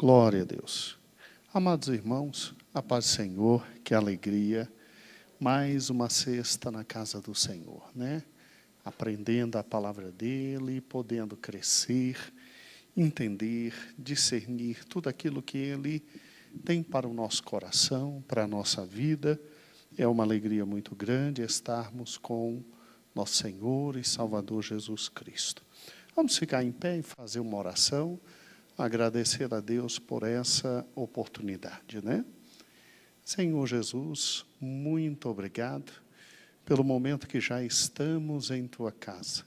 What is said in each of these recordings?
Glória a Deus. Amados irmãos, a paz do Senhor, que alegria. Mais uma sexta na casa do Senhor, né? Aprendendo a palavra dEle, podendo crescer, entender, discernir tudo aquilo que Ele tem para o nosso coração, para a nossa vida. É uma alegria muito grande estarmos com nosso Senhor e Salvador Jesus Cristo. Vamos ficar em pé e fazer uma oração. Agradecer a Deus por essa oportunidade, né? Senhor Jesus, muito obrigado pelo momento que já estamos em Tua casa.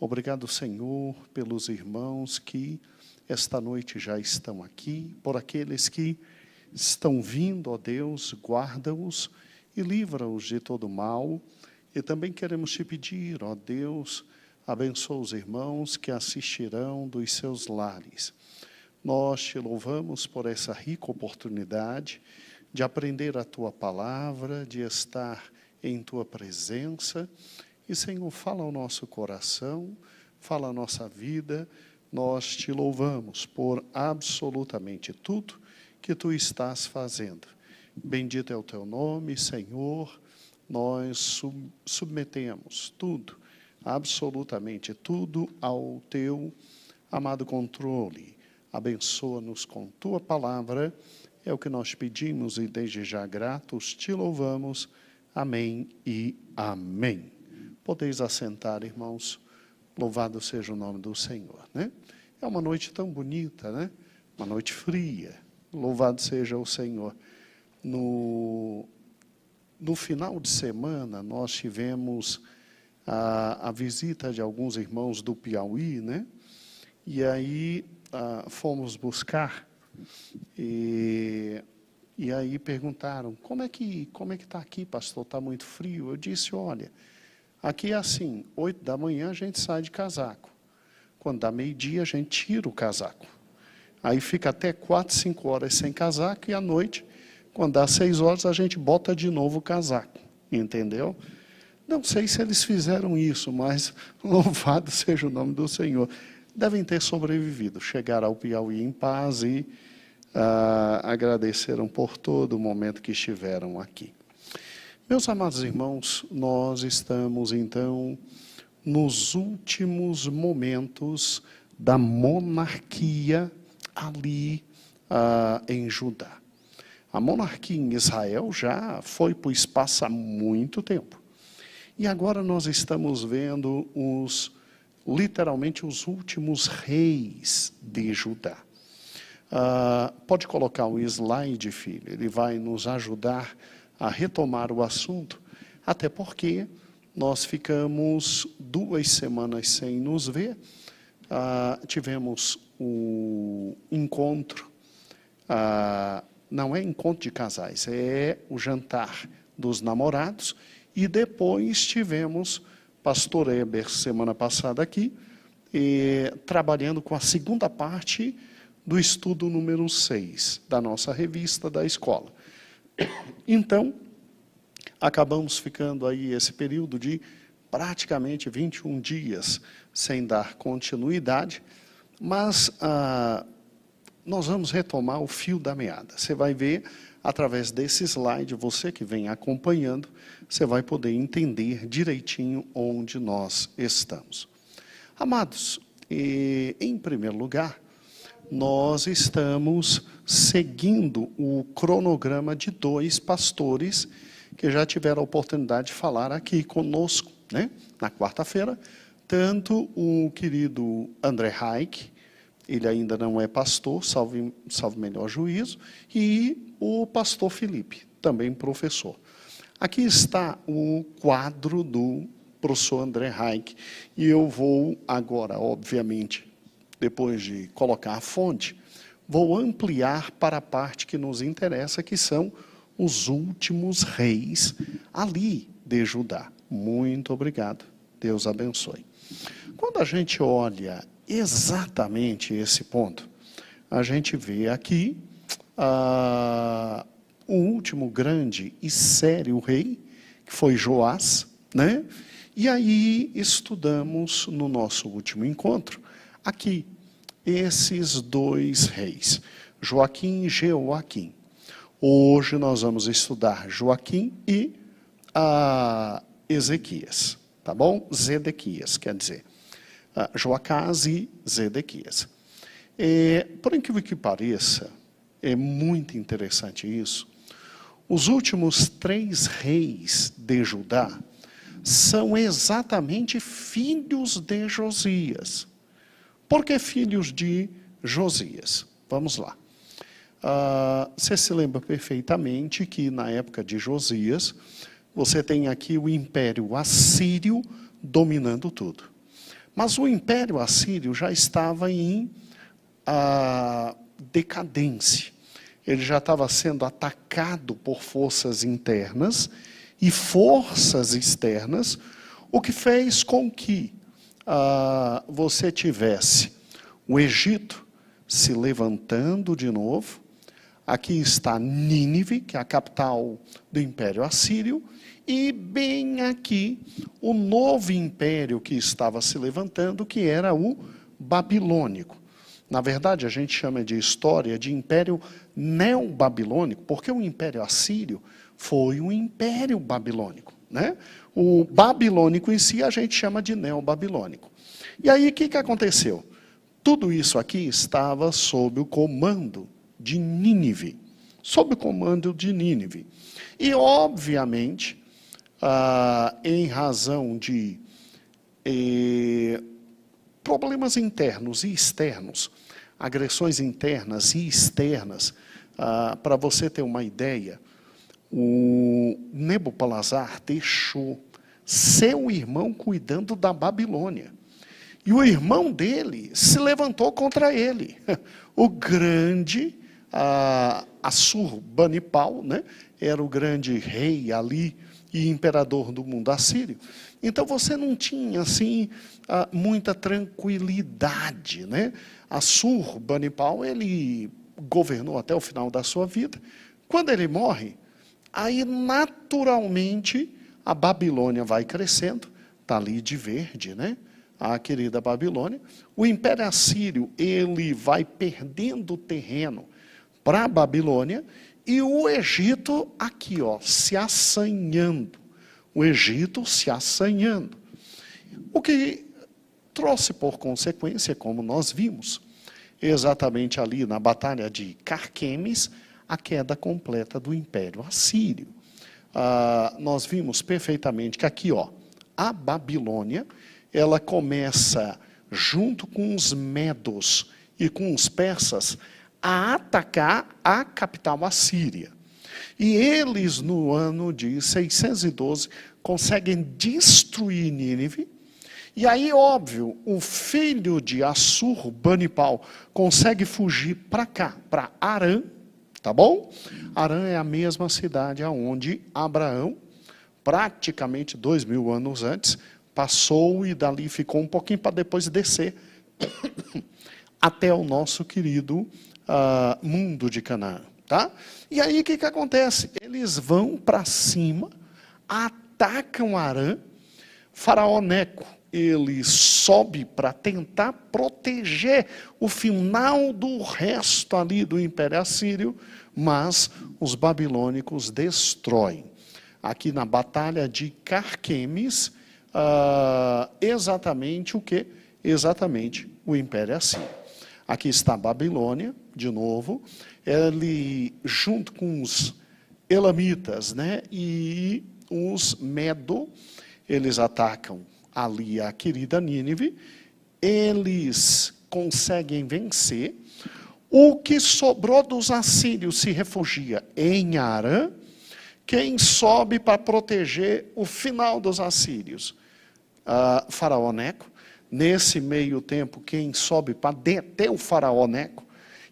Obrigado, Senhor, pelos irmãos que esta noite já estão aqui, por aqueles que estão vindo, ó Deus, guarda-os e livra-os de todo mal. E também queremos te pedir, ó Deus, abençoa os irmãos que assistirão dos seus lares. Nós te louvamos por essa rica oportunidade de aprender a Tua palavra, de estar em Tua presença. E, Senhor, fala ao nosso coração, fala à nossa vida. Nós te louvamos por absolutamente tudo que Tu estás fazendo. Bendito é o Teu nome, Senhor. Nós submetemos tudo, absolutamente tudo, ao Teu amado controle. Abençoa-nos com Tua palavra, é o que nós pedimos e desde já gratos te louvamos. Amém e amém. Podeis assentar, irmãos, louvado seja o nome do Senhor, né? É uma noite tão bonita, né? Uma noite fria, louvado seja o Senhor. No final de semana, nós tivemos a visita de alguns irmãos do Piauí, né? E aí fomos buscar e aí perguntaram, como é que está aqui, pastor? Está muito frio? Eu disse, olha, aqui é assim, 8 da manhã a gente sai de casaco. Quando dá meio-dia a gente tira o casaco. Aí fica até 4, 5 horas sem casaco e à noite, quando dá 6 horas, a gente bota de novo o casaco. Entendeu? Não sei se eles fizeram isso, mas louvado seja o nome do Senhor. Devem ter sobrevivido, chegaram ao Piauí em paz e agradeceram por todo o momento que estiveram aqui. Meus amados irmãos, nós estamos, então, nos últimos momentos da monarquia ali em Judá. A monarquia em Israel já foi para o espaço há muito tempo. E agora nós estamos vendo literalmente os últimos reis de Judá. Pode colocar o slide, filho, ele vai nos ajudar a retomar o assunto, até porque nós ficamos 2 semanas sem nos ver, tivemos o encontro, não é encontro de casais, é o jantar dos namorados, e depois tivemos pastor Eber, semana passada aqui, trabalhando com a segunda parte do estudo número 6, da nossa revista da escola. Então, acabamos ficando aí esse período de praticamente 21 dias sem dar continuidade, mas nós vamos retomar o fio da meada. Você vai ver, através desse slide, você que vem acompanhando, você vai poder entender direitinho onde nós estamos. Amados, em primeiro lugar, nós estamos seguindo o cronograma de 2 pastores que já tiveram a oportunidade de falar aqui conosco, né? Na quarta-feira, tanto o querido André Reich, ele ainda não é pastor, salve melhor juízo, e o pastor Felipe, também professor. Aqui está o quadro do professor André Reich, e eu vou agora, obviamente, depois de colocar a fonte, vou ampliar para a parte que nos interessa, que são os últimos reis ali de Judá. Muito obrigado. Deus abençoe. Quando a gente olha exatamente esse ponto, a gente vê aqui o último grande e sério rei, que foi Joás, né? E aí estudamos no nosso último encontro, aqui, esses 2 reis. Joaquim e Jeoaquim. Hoje nós vamos estudar Joaquim e Ezequias, tá bom? Zedequias, quer dizer. Joacás e Zedequias. Por incrível que pareça, é muito interessante isso. Os últimos 3 reis de Judá são exatamente filhos de Josias. Por que filhos de Josias? Vamos lá. Você se lembra perfeitamente que na época de Josias, você tem aqui o Império Assírio dominando tudo. Mas o Império Assírio já estava em decadência. Ele já estava sendo atacado por forças internas e forças externas, o que fez com que você tivesse o Egito se levantando de novo. Aqui está Nínive, que é a capital do Império Assírio, e bem aqui o novo império que estava se levantando, que era o Babilônico. Na verdade, a gente chama de história de Império Neobabilônico, porque o Império Assírio foi um Império Babilônico, né? O babilônico em si a gente chama de Neobabilônico. E aí o que aconteceu? Tudo isso aqui estava sob o comando de Nínive, sob o comando de Nínive. E, obviamente, em razão de problemas internos e externos, agressões internas e externas, para você ter uma ideia, o Nabopolassar deixou seu irmão cuidando da Babilônia. E o irmão dele se levantou contra ele. O grande Assurbanipal, né, era o grande rei ali e imperador do mundo assírio. Então você não tinha assim muita tranquilidade, né? Assurbanipal, ele governou até o final da sua vida. Quando ele morre, aí naturalmente a Babilônia vai crescendo, está ali de verde, né? A querida Babilônia. O Império Assírio, ele vai perdendo terreno para a Babilônia, e o Egito aqui, ó, se assanhando. O Egito se assanhando. O que trouxe por consequência, como nós vimos, exatamente ali na Batalha de Carquemes, a queda completa do Império Assírio. Nós vimos perfeitamente que aqui, ó, a Babilônia, ela começa, junto com os medos e com os persas, a atacar a capital assíria. E eles, no ano de 612, conseguem destruir Nínive. E aí, óbvio, o filho de Assurbanipal consegue fugir para cá, para Harã, tá bom? Harã é a mesma cidade onde Abraão, praticamente 2000 anos antes, passou e dali ficou um pouquinho para depois descer até o nosso querido mundo de Canaã, tá? E aí o que acontece? Eles vão para cima, atacam Harã. Faraó Neco, ele sobe para tentar proteger o final do resto ali do Império Assírio, mas os babilônicos destroem. Aqui na Batalha de Carquemes, exatamente o quê? Exatamente o Império Assírio. Aqui está a Babilônia, de novo, ele, junto com os elamitas, né, e os Medo, eles atacam ali a querida Nínive, eles conseguem vencer. O que sobrou dos assírios se refugia em Harã. Quem sobe para proteger o final dos assírios? Faraó Neco. Nesse meio tempo, quem sobe para deter o Faraó Neco?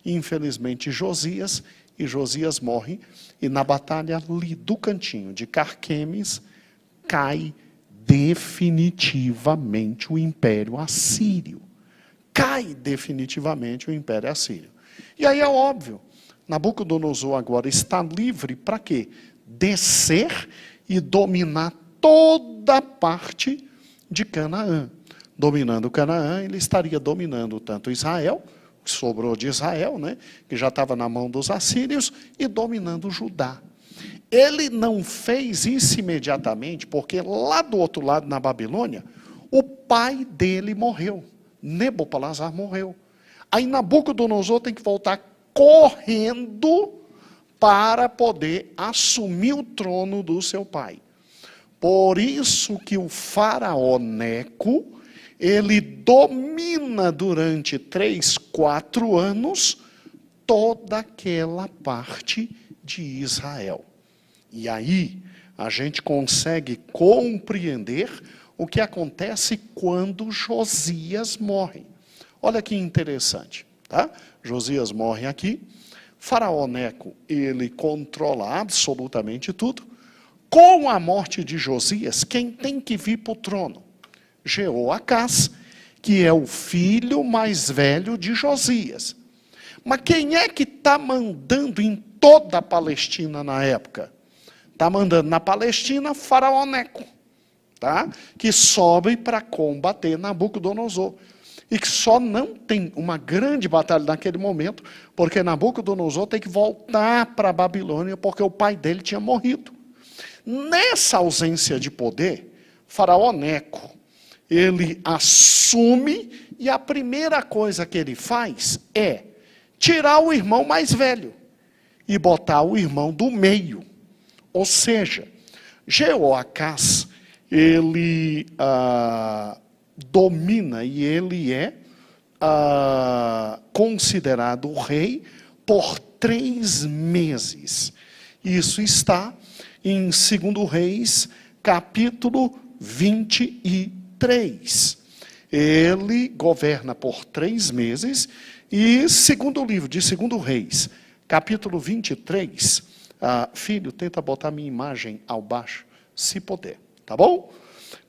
Infelizmente, Josias. E Josias morre. E na batalha ali do cantinho de Carquemes, cai definitivamente o Império Assírio. Cai definitivamente o Império Assírio. E aí é óbvio, Nabucodonosor agora está livre para quê? Descer e dominar toda a parte de Canaã. Dominando Canaã, ele estaria dominando tanto Israel que sobrou de Israel, né, que já estava na mão dos assírios, e dominando Judá. Ele não fez isso imediatamente, porque lá do outro lado, na Babilônia, o pai dele morreu. Nabopolassar morreu. Aí Nabucodonosor tem que voltar correndo para poder assumir o trono do seu pai. Por isso que o faraó Neco, ele domina durante 3, 4 anos toda aquela parte de Israel. E aí a gente consegue compreender o que acontece quando Josias morre. Olha que interessante, tá? Josias morre aqui. Faraó Neco, ele controla absolutamente tudo. Com a morte de Josias, quem tem que vir para o trono? Jeoacás, que é o filho mais velho de Josias. Mas quem é que está mandando em toda a Palestina na época? Está mandando na Palestina Faraó Neco, tá? Que sobe para combater Nabucodonosor. E que só não tem uma grande batalha naquele momento, porque Nabucodonosor tem que voltar para a Babilônia, porque o pai dele tinha morrido. Nessa ausência de poder, Faraó Neco, ele assume, e a primeira coisa que ele faz é tirar o irmão mais velho e botar o irmão do meio. Ou seja, Jeoacás, ele domina e ele é considerado rei por 3 meses. Isso está em 2 Reis, capítulo 23. Ele governa por 3 meses, e segundo livro de 2 Reis, capítulo 23, filho, tenta botar minha imagem ao baixo, se puder, tá bom?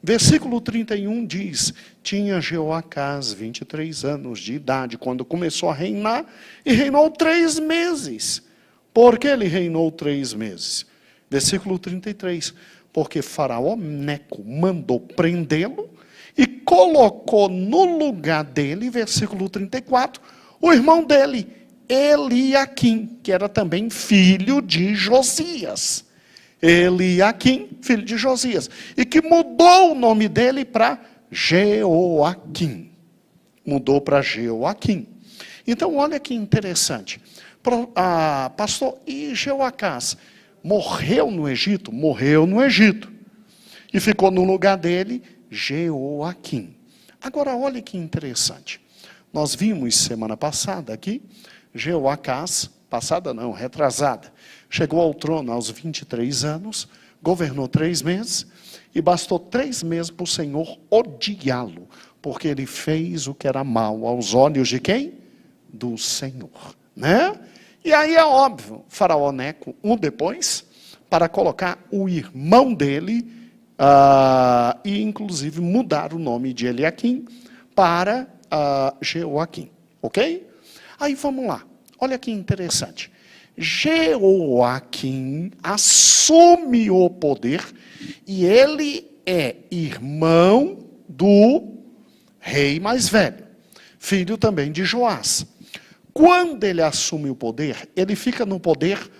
Versículo 31 diz, tinha Jeoacás 23 anos de idade, quando começou a reinar, e reinou 3 meses. Por que ele reinou 3 meses? Versículo 33, porque Faraó Neco mandou prendê-lo e colocou no lugar dele, versículo 34, o irmão dele, Eliaquim, que era também filho de Josias. Eliaquim, filho de Josias, e que mudou o nome dele para Jeoaquim. Mudou para Jeoaquim. Então, olha que interessante. Pastor, e Jeoacás morreu no Egito? Morreu no Egito. E ficou no lugar dele Jeoaquim. Agora, olha que interessante. Nós vimos semana passada aqui, Jeoacás, passada não, retrasada, chegou ao trono aos 23 anos, governou 3 meses, e bastou 3 meses para o Senhor odiá-lo, porque ele fez o que era mal aos olhos de quem? Do Senhor, né? E aí é óbvio, Faraó Neco, depois, para colocar o irmão dele, e inclusive mudar o nome de Eliaquim para Jeoaquim, ok? Aí vamos lá, olha que interessante. Jeoaquim assume o poder, e ele é irmão do rei mais velho, filho também de Joás. Quando ele assume o poder, ele fica no poder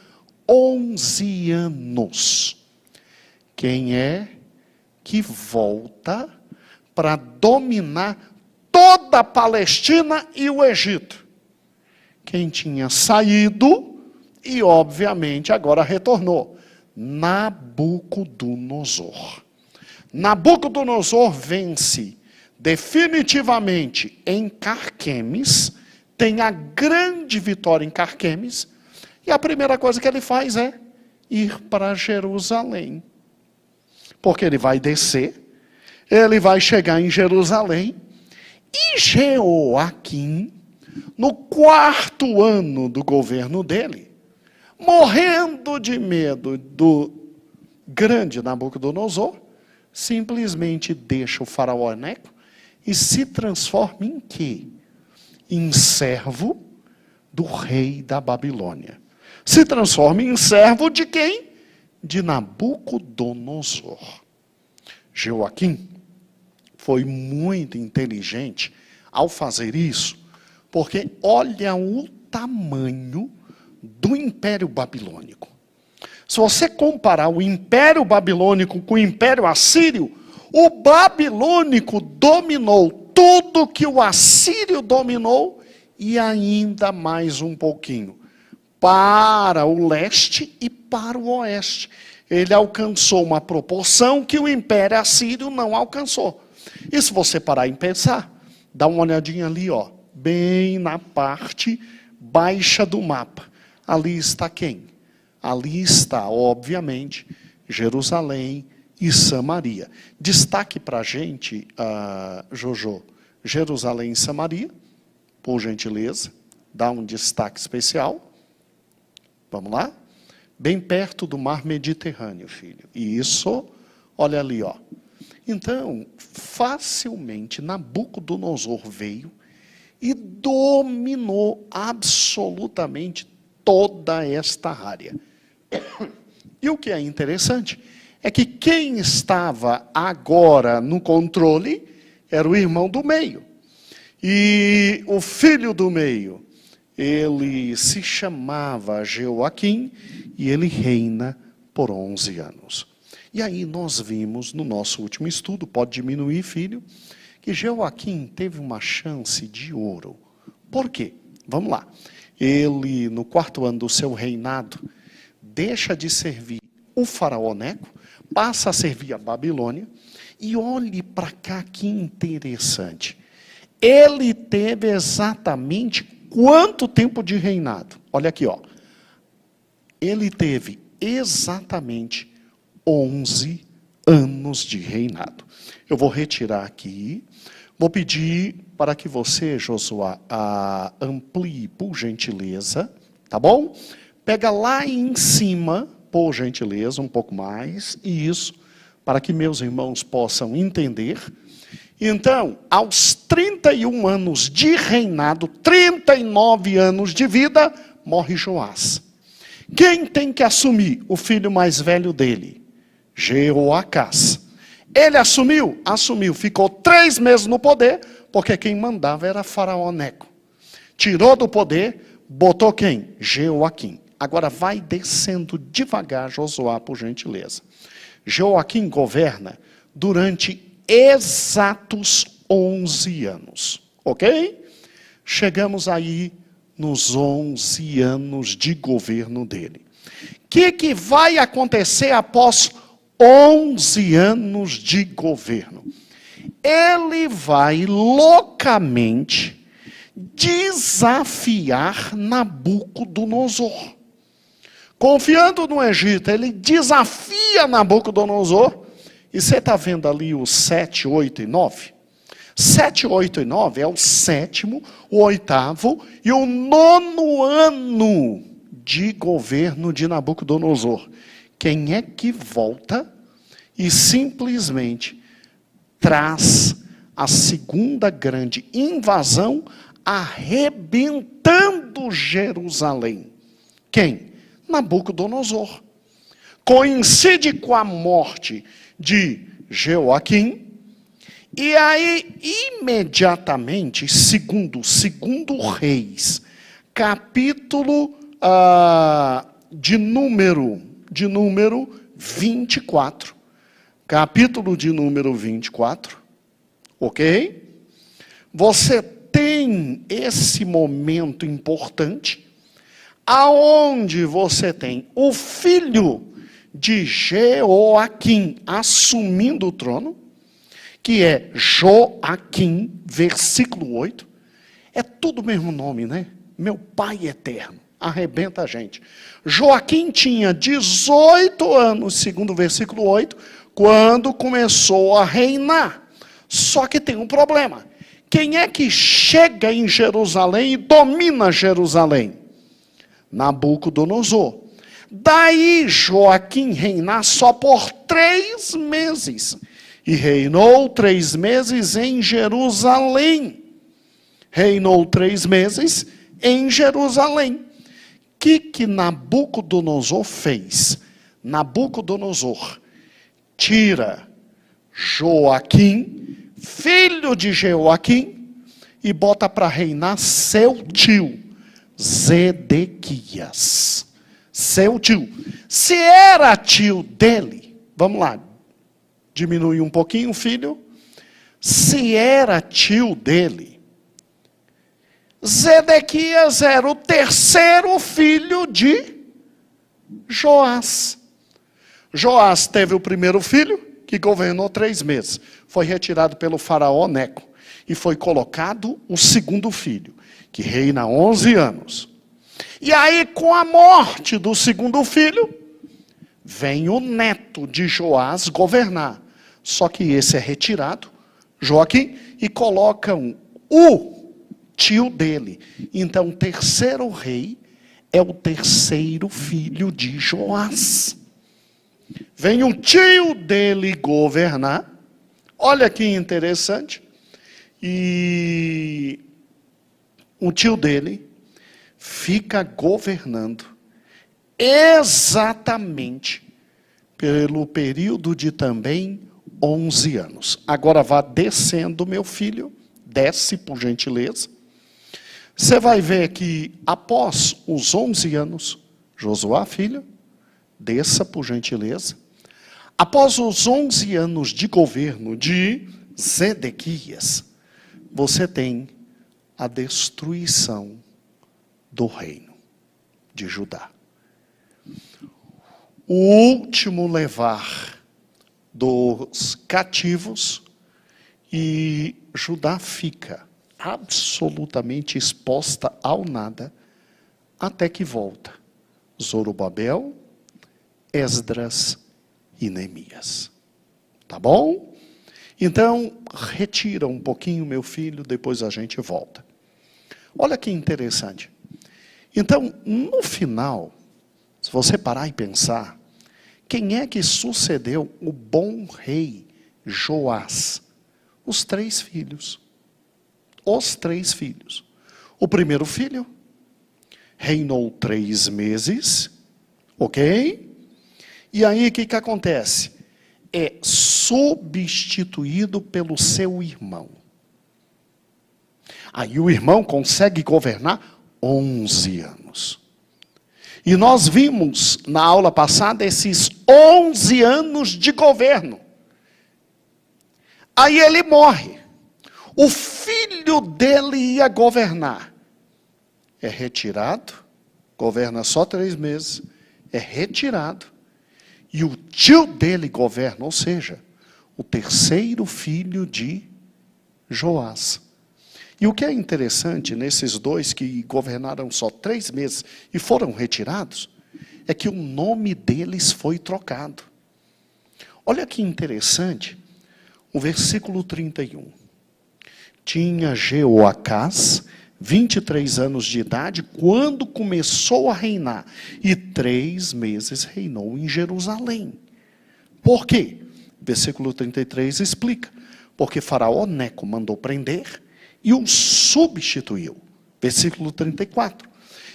11 anos. Quem é que volta para dominar toda a Palestina e o Egito? Quem tinha saído e, obviamente, agora retornou. Nabucodonosor. Nabucodonosor vence definitivamente em Carquemes, tem a grande vitória em Carquemes, e a primeira coisa que ele faz é ir para Jerusalém. Porque ele vai descer, ele vai chegar em Jerusalém, e Jeoaquim, no 4º ano do governo dele, morrendo de medo do grande Nabucodonosor, simplesmente deixa o faraó Neco e se transforma em quê? Em servo do rei da Babilônia. Se transforma em servo de quem? De Nabucodonosor. Jeoaquim foi muito inteligente ao fazer isso, Porque olha o tamanho do Império Babilônico. Se você comparar o Império Babilônico com o Império Assírio, o babilônico dominou tudo que o assírio dominou e ainda mais um pouquinho. Para o leste e para o oeste. Ele alcançou uma proporção que o Império Assírio não alcançou. E se você parar e pensar, dá uma olhadinha ali, ó, bem na parte baixa do mapa. Ali está quem? Ali está, obviamente, Jerusalém e Samaria. Destaque para a gente, Jojo, Jerusalém e Samaria, por gentileza, dá um destaque especial. Vamos lá? Bem perto do mar Mediterrâneo, filho. E isso, olha ali, ó. Então, facilmente, Nabucodonosor veio e dominou absolutamente toda esta área. E o que é interessante é que quem estava agora no controle era o irmão do meio. E o filho do meio, ele se chamava Jeoaquim e ele reina por 11 anos. E aí nós vimos no nosso último estudo, pode diminuir, filho, que Jeoaquim teve uma chance de ouro. Por quê? Vamos lá. Ele, no 4º ano do seu reinado, deixa de servir o faraó Neco, passa a servir a Babilônia, e olhe para cá que interessante. Ele teve exatamente quanto tempo de reinado? Olha aqui, ó. Ele teve exatamente 11 anos de reinado. Eu vou retirar aqui, vou pedir para que você, Josué, amplie por gentileza, tá bom? Pega lá em cima, por gentileza, um pouco mais, e isso, para que meus irmãos possam entender. Então, aos 31 anos de reinado, 39 anos de vida, morre Joás. Quem tem que assumir? O filho mais velho dele, Jeoacás. Ele assumiu? Assumiu. Ficou 3 meses no poder, porque quem mandava era faraó Neco. Tirou do poder, botou quem? Jeoaquim. Agora vai descendo devagar, Josué, por gentileza. Jeoaquim governa durante exatos 11 anos. Ok? Chegamos aí nos 11 anos de governo dele. O que vai acontecer após 11 anos de governo? Ele vai loucamente desafiar Nabucodonosor. Confiando no Egito, ele desafia Nabucodonosor. E você está vendo ali os 7, 8 e 9? 7, 8 e 9 é o 7º, o 8º e o 9º ano de governo de Nabucodonosor. Quem é que volta e simplesmente traz a segunda grande invasão, arrebentando Jerusalém? Quem? Nabucodonosor. Coincide com a morte de Jeoaquim, e aí, imediatamente, segundo Reis, capítulo de número 24, capítulo de número 24, ok? Você tem esse momento importante, aonde você tem o filho de Jeoaquim assumindo o trono, que é Joaquim, versículo 8. É tudo o mesmo nome, né? Meu Pai eterno. Arrebenta a gente. Joaquim tinha 18 anos, segundo o versículo 8, quando começou a reinar. Só que tem um problema. Quem é que chega em Jerusalém e domina Jerusalém? Nabucodonosor. Daí Joaquim reinar só por 3 meses. E reinou 3 meses em Jerusalém. Reinou 3 meses em Jerusalém. O que Nabucodonosor fez? Nabucodonosor tira Joaquim, filho de Jeoaquim, e bota para reinar seu tio, Zedequias. Seu tio. Se era tio dele, vamos lá, diminui um pouquinho o filho. Se era tio dele, Zedequias era o terceiro filho de Joás. Joás teve o primeiro filho, que governou 3 meses. Foi retirado pelo faraó Neco. E foi colocado o segundo filho, que reina 11 anos. E aí, com a morte do segundo filho, vem o neto de Joás governar. Só que esse é retirado, Joaquim, e colocam o tio dele. Então, o terceiro rei é o terceiro filho de Joás. Vem o tio dele governar. Olha que interessante. E o tio dele fica governando exatamente pelo período de também 11 anos. Agora vá descendo, meu filho. Desce, por gentileza. Você vai ver que após os 11 anos, Josué, filho, desça, por gentileza. Após os 11 anos de governo de Zedequias, você tem a destruição do reino de Judá. O último levar dos cativos, e Judá fica absolutamente exposta ao nada, até que volta Zorobabel, Esdras e Neemias. Tá bom? Então, retira um pouquinho, meu filho, depois a gente volta. Olha que interessante. Então, no final, se você parar e pensar, quem é que sucedeu o bom rei Joás? Os 3 filhos. Os 3 filhos. O primeiro filho reinou 3 meses, ok? E aí o que acontece? É substituído pelo seu irmão. Aí o irmão consegue governar 11 anos. E nós vimos na aula passada esses 11 anos de governo. Aí ele morre. O filho dele ia governar. É retirado, governa só 3 meses, é retirado. E o tio dele governa, ou seja, o terceiro filho de Joás. E o que é interessante nesses 2 que governaram só 3 meses e foram retirados, é que o nome deles foi trocado. Olha que interessante, o versículo 31. Tinha Jeoacás 23 anos de idade quando começou a reinar, e 3 meses reinou em Jerusalém. Por quê? Versículo 33 explica. Porque Faraó Neco mandou prender e o substituiu. Versículo 34.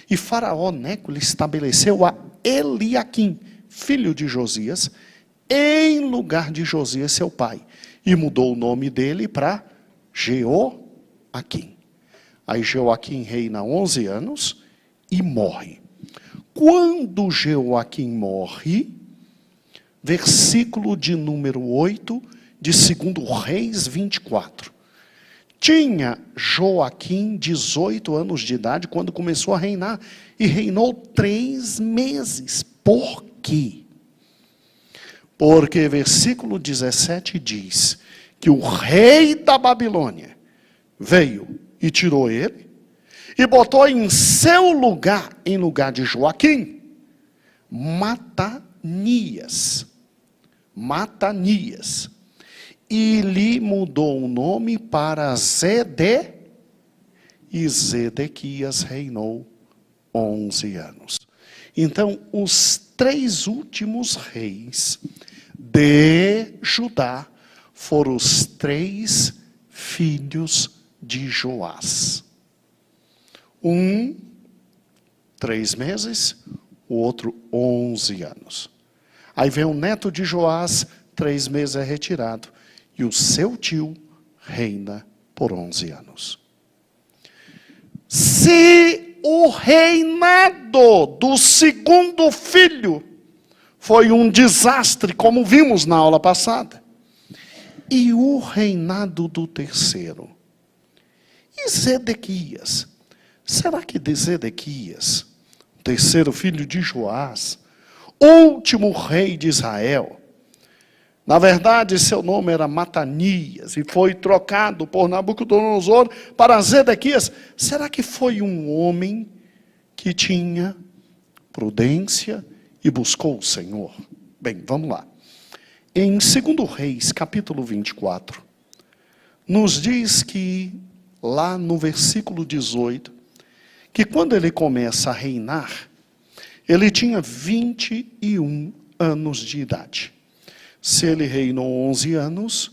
E Faraó Neco lhe estabeleceu a Eliaquim, filho de Josias, em lugar de Josias, seu pai. E mudou o nome dele para Jeoaquim. Aí Jeoaquim reina 11 anos e morre. Quando Jeoaquim morre, versículo de número 8, de 2 Reis 24. Tinha Joaquim 18 anos de idade quando começou a reinar, e reinou 3 meses. Por quê? Porque versículo 17 diz que o rei da Babilônia veio e tirou ele, e botou em seu lugar, em lugar de Joaquim, Matanias. Matanias. E lhe mudou o nome para Zede, e Zedequias reinou 11 anos. Então, os 3 últimos reis de Judá foram os 3 filhos de Joás. 3 meses, o outro 11 anos. Aí vem o neto de Joás, 3 meses é retirado, e o seu tio reina por 11 anos. se o reinado do segundo filho foi um desastre, como vimos na aula passada, e o reinado do terceiro? E Zedequias? Será que de Zedequias, o terceiro filho de Joás, último rei de Israel, na verdade seu nome era Matanias, e foi trocado por Nabucodonosor para Zedequias, será que foi um homem que tinha prudência e buscou o Senhor? Bem, vamos lá. Em 2 Reis, capítulo 24, nos diz que, lá no versículo 18, que quando ele começa a reinar, ele tinha 21 anos de idade. Se ele reinou 11 anos,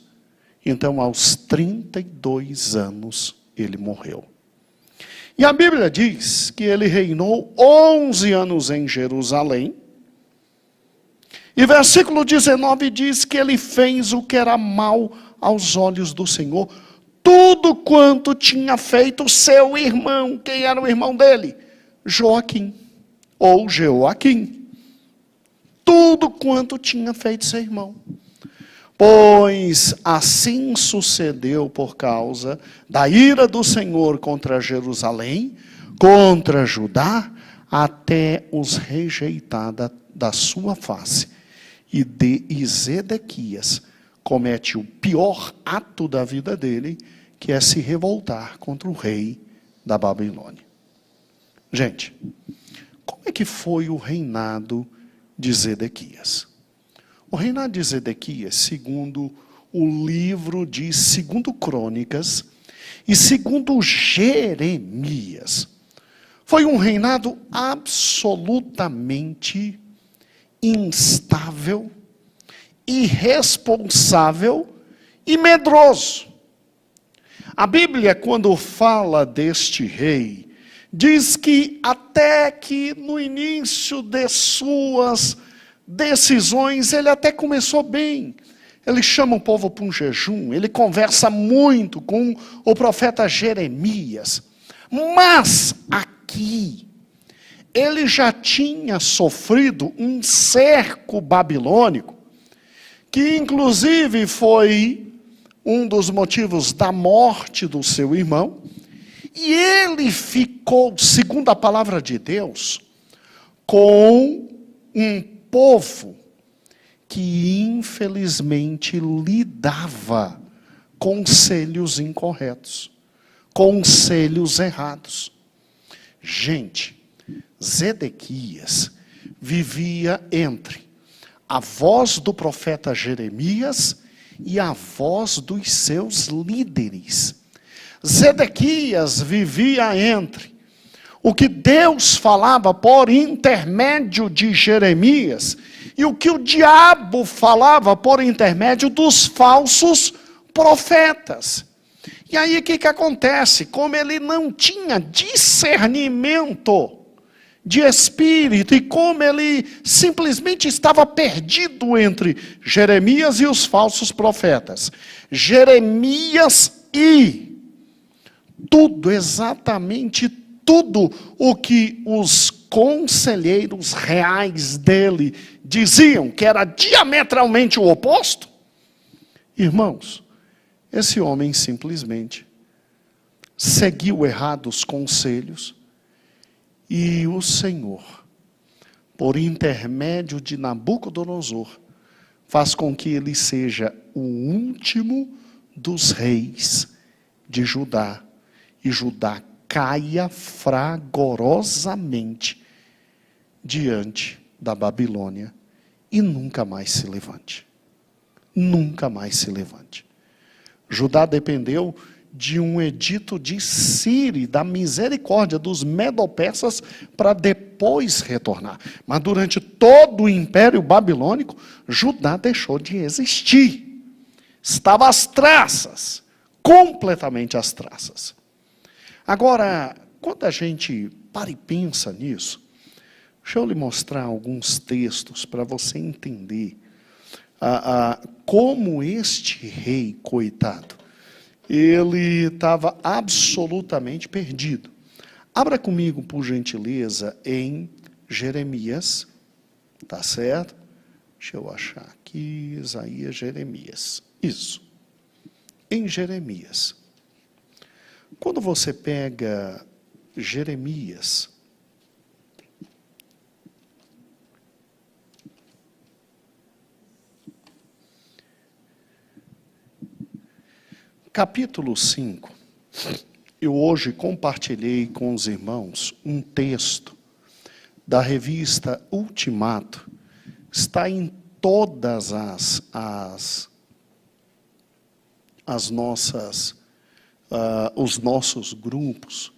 então aos 32 anos ele morreu. E a Bíblia diz que ele reinou 11 anos em Jerusalém. E versículo 19 diz que ele fez o que era mal aos olhos do Senhor, tudo quanto tinha feito seu irmão. Quem era o irmão dele? Joaquim, ou Jeoaquim. Tudo quanto tinha feito seu irmão. Pois assim sucedeu por causa da ira do Senhor contra Jerusalém, contra Judá, até os rejeitar da sua face. E Zedequias comete o pior ato da vida dele, que é se revoltar contra o rei da Babilônia. Gente, como é que foi o reinado de Zedequias? O reinado de Zedequias, segundo o livro de 2 Crônicas e segundo Jeremias, foi um reinado absolutamente instável, irresponsável e medroso. A Bíblia, quando fala deste rei, diz que até que no início de suas decisões, ele até começou bem. Ele chama o povo para um jejum, ele conversa muito com o profeta Jeremias. Mas aqui, ele já tinha sofrido um cerco babilônico, que inclusive foi um dos motivos da morte do seu irmão. E ele ficou, segundo a palavra de Deus, com um povo que infelizmente lidava conselhos incorretos, conselhos errados. Gente, Zedequias vivia entre a voz do profeta Jeremias e a voz dos seus líderes. Zedequias vivia entre o que Deus falava por intermédio de Jeremias e o que o diabo falava por intermédio dos falsos profetas. E aí o que acontece? Como ele não tinha discernimento de espírito e como ele simplesmente estava perdido entre Jeremias e os falsos profetas, Jeremias e tudo, exatamente tudo o que os conselheiros reais dele diziam, que era diametralmente o oposto, irmãos, esse homem simplesmente seguiu errados conselhos e o Senhor, por intermédio de Nabucodonosor, faz com que ele seja o último dos reis de Judá, e Judá caia fragorosamente diante da Babilônia e nunca mais se levante. Nunca mais se levante. Judá dependeu de um edito de Cire, da misericórdia dos medo-persas, para depois retornar. Mas durante todo o Império Babilônico, Judá deixou de existir. Estava às traças, completamente às traças. Agora, quando a gente para e pensa nisso, deixa eu lhe mostrar alguns textos para você entender como este rei, coitado, ele estava absolutamente perdido. Abra comigo, por gentileza, em Jeremias, tá certo? Deixa eu achar aqui, Isaías, Jeremias. Isso. Em Jeremias. Quando você pega Jeremias, capítulo 5, eu hoje compartilhei com os irmãos um texto da revista Ultimato, está em todas as nossas, os nossos grupos.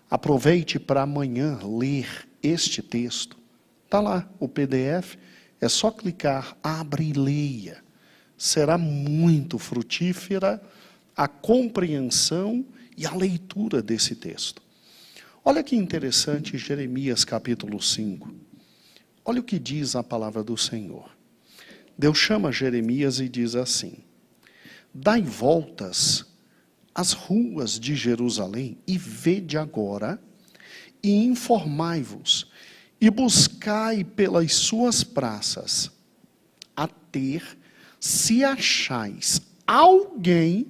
Aproveite para amanhã ler este texto. Está lá, o PDF, é só clicar, abre e leia. Será muito frutífera a compreensão e a leitura desse texto. Olha que interessante, Jeremias capítulo 5. Olha o que diz a palavra do Senhor. Deus chama Jeremias e diz assim: dai voltas às ruas de Jerusalém e vede agora, e informai-vos, e buscai pelas suas praças, a ter, se achais alguém,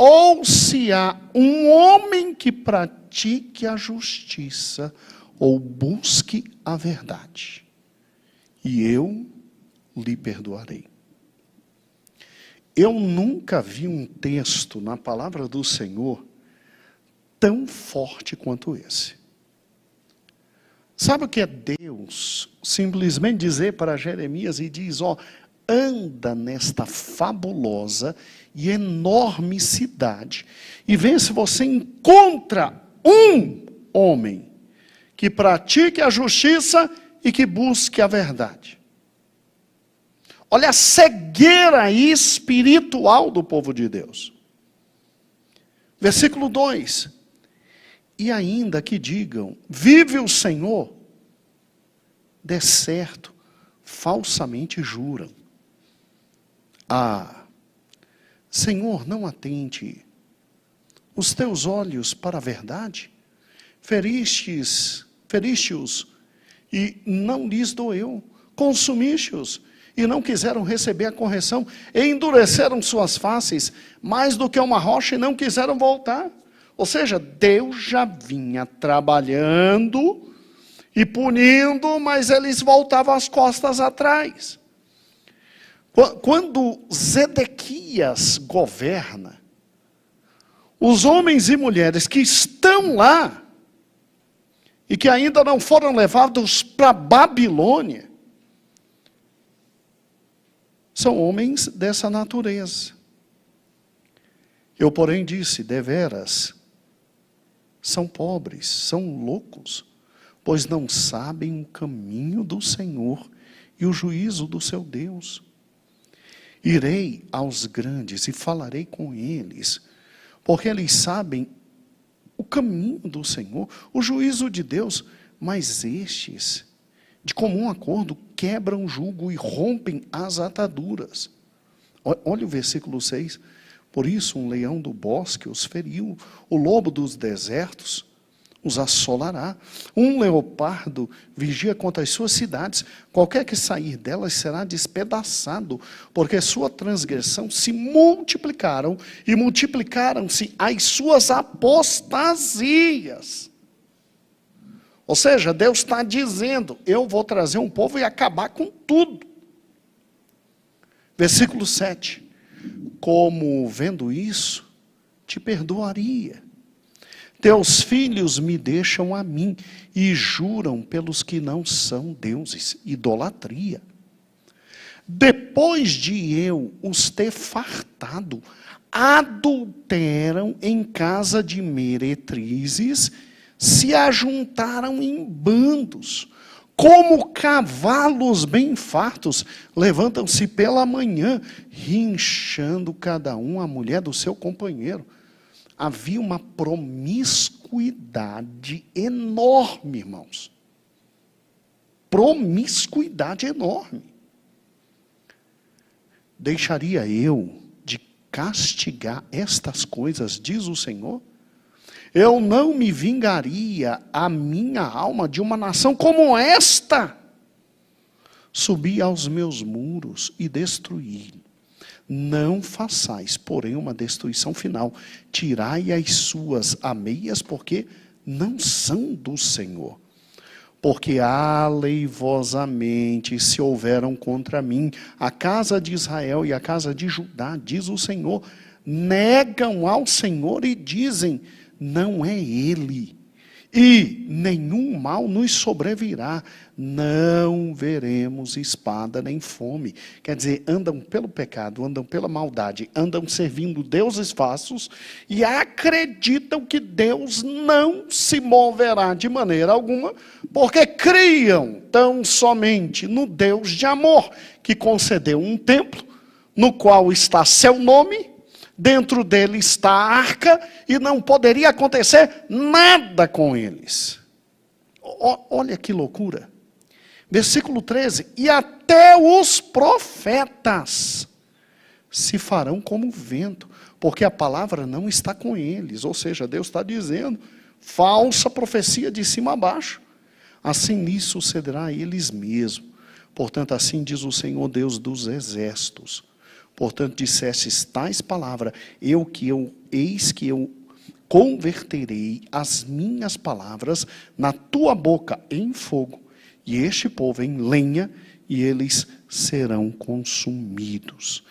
ou se há um homem que pratique a justiça, ou busque a verdade, e eu lhe perdoarei. Eu nunca vi um texto na palavra do Senhor tão forte quanto esse. Sabe o que é Deus simplesmente dizer para Jeremias e diz, ó, anda nesta fabulosa e enorme cidade e vê se você encontra um homem que pratique a justiça e que busque a verdade. Olha a cegueira espiritual do povo de Deus. Versículo 2. E ainda que digam, vive o Senhor, de certo, falsamente juram. Ah, Senhor, não atente os teus olhos para a verdade? Feriste-os e não lhes doeu. Consumiste-os e não quiseram receber a correção. E endureceram suas faces mais do que uma rocha e não quiseram voltar. Ou seja, Deus já vinha trabalhando e punindo, mas eles voltavam as costas atrás. Quando Zedequias governa, os homens e mulheres que estão lá e que ainda não foram levados para Babilônia, são homens dessa natureza. Eu, porém, disse, deveras, são pobres, são loucos, pois não sabem o caminho do Senhor e o juízo do seu Deus. Irei aos grandes e falarei com eles, porque eles sabem o caminho do Senhor, o juízo de Deus, mas estes, de comum acordo, quebram o jugo e rompem as ataduras. Olha o versículo 6. Por isso um leão do bosque os feriu, o lobo dos desertos os assolará. Um leopardo vigia contra as suas cidades, qualquer que sair delas será despedaçado, porque sua transgressão se multiplicaram, e multiplicaram-se as suas apostasias. Ou seja, Deus está dizendo, eu vou trazer um povo e acabar com tudo. Versículo 7. Como vendo isso, te perdoaria. Teus filhos me deixam a mim e juram pelos que não são deuses, idolatria. Depois de eu os ter fartado, adulteram em casa de meretrizes, se ajuntaram em bandos, como cavalos bem fartos, levantam-se pela manhã, rinchando cada um a mulher do seu companheiro. Havia uma promiscuidade enorme, irmãos. Promiscuidade enorme. Deixaria eu de castigar estas coisas, diz o Senhor? Eu não me vingaria a minha alma de uma nação como esta. Subi aos meus muros e destruí. Não façais, porém, uma destruição final. Tirai as suas ameias, porque não são do Senhor. Porque aleivosamente se houveram contra mim a casa de Israel e a casa de Judá, diz o Senhor, negam ao Senhor e dizem, não é Ele, e nenhum mal nos sobrevirá, não veremos espada nem fome. Quer dizer, andam pelo pecado, andam pela maldade, andam servindo deuses falsos e acreditam que Deus não se moverá de maneira alguma, porque criam tão somente no Deus de amor, que concedeu um templo, no qual está seu nome, dentro dele está a arca, e não poderia acontecer nada com eles. Olha que loucura. Versículo 13. E até os profetas se farão como vento, porque a palavra não está com eles. Ou seja, Deus está dizendo, falsa profecia de cima a baixo. Assim lhes sucederá a eles mesmos. Portanto, assim diz o Senhor Deus dos exércitos. Portanto, dissestes tais palavras, eis que eu converterei as minhas palavras na tua boca em fogo, e este povo em lenha, e eles serão consumidos.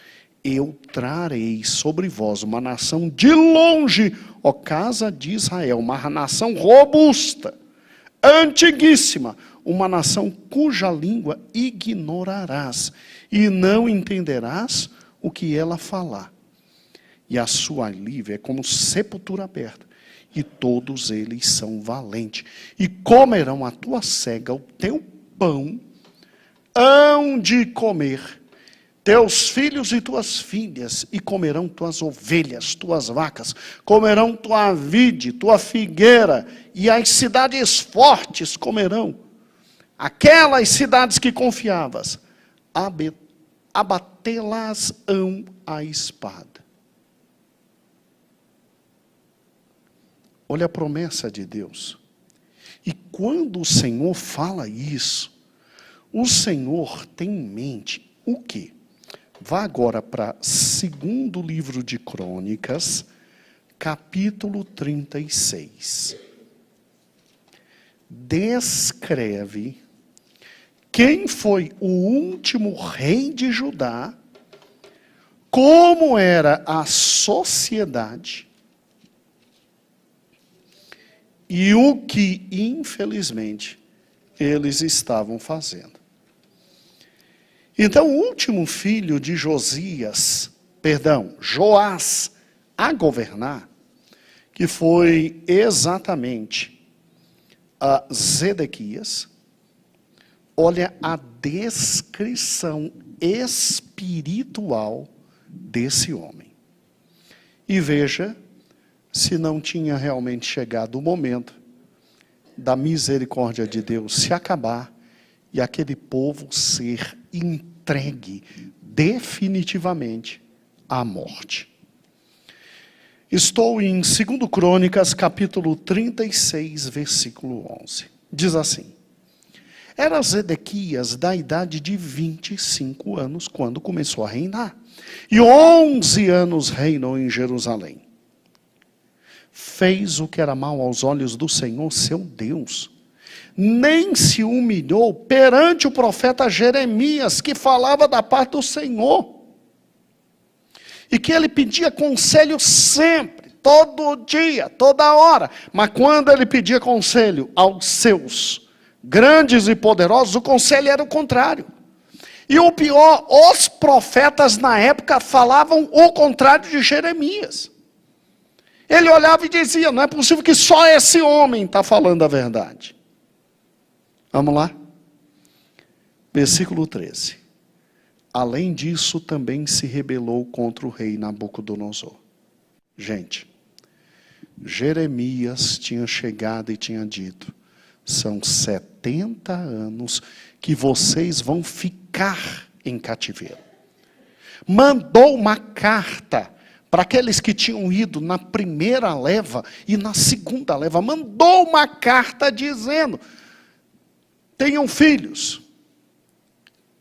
Eu trarei sobre vós uma nação de longe, ó casa de Israel, uma nação robusta, antiguíssima, uma nação cuja língua ignorarás, e não entenderás o que ela falar. E a sua alívio é como sepultura aberta, e todos eles são valentes, e comerão a tua cega, o teu pão, hão de comer teus filhos e tuas filhas, e comerão tuas ovelhas, tuas vacas, comerão tua vide, tua figueira, e as cidades fortes comerão, aquelas cidades que confiavas, abatê-las-ão a espada. Olha a promessa de Deus. E quando o Senhor fala isso, o Senhor tem em mente o quê? Vá agora para 2º livro de Crônicas, capítulo 36. Descreve quem foi o último rei de Judá, como era a sociedade, e o que, infelizmente, eles estavam fazendo. Então, o último filho de Joás, a governar, que foi exatamente a Zedequias, olha a descrição espiritual desse homem. E veja se não tinha realmente chegado o momento da misericórdia de Deus se acabar e aquele povo ser entregue definitivamente à morte. Estou em 2 Crônicas, capítulo 36, versículo 11. Diz assim: Era Zedequias da idade de 25 anos quando começou a reinar, e 11 anos reinou em Jerusalém. Fez o que era mal aos olhos do Senhor, seu Deus. Nem se humilhou perante o profeta Jeremias, que falava da parte do Senhor. E que ele pedia conselho sempre, todo dia, toda hora. Mas quando ele pedia conselho aos seus grandes e poderosos, o conselho era o contrário. E o pior, os profetas na época falavam o contrário de Jeremias. Ele olhava e dizia, não é possível que só esse homem está falando a verdade. Vamos lá? Versículo 13. Além disso, também se rebelou contra o rei Nabucodonosor. Gente, Jeremias tinha chegado e tinha dito, são 70 anos que vocês vão ficar em cativeiro. Mandou uma carta para aqueles que tinham ido na primeira leva e na segunda leva, mandou uma carta dizendo: tenham filhos,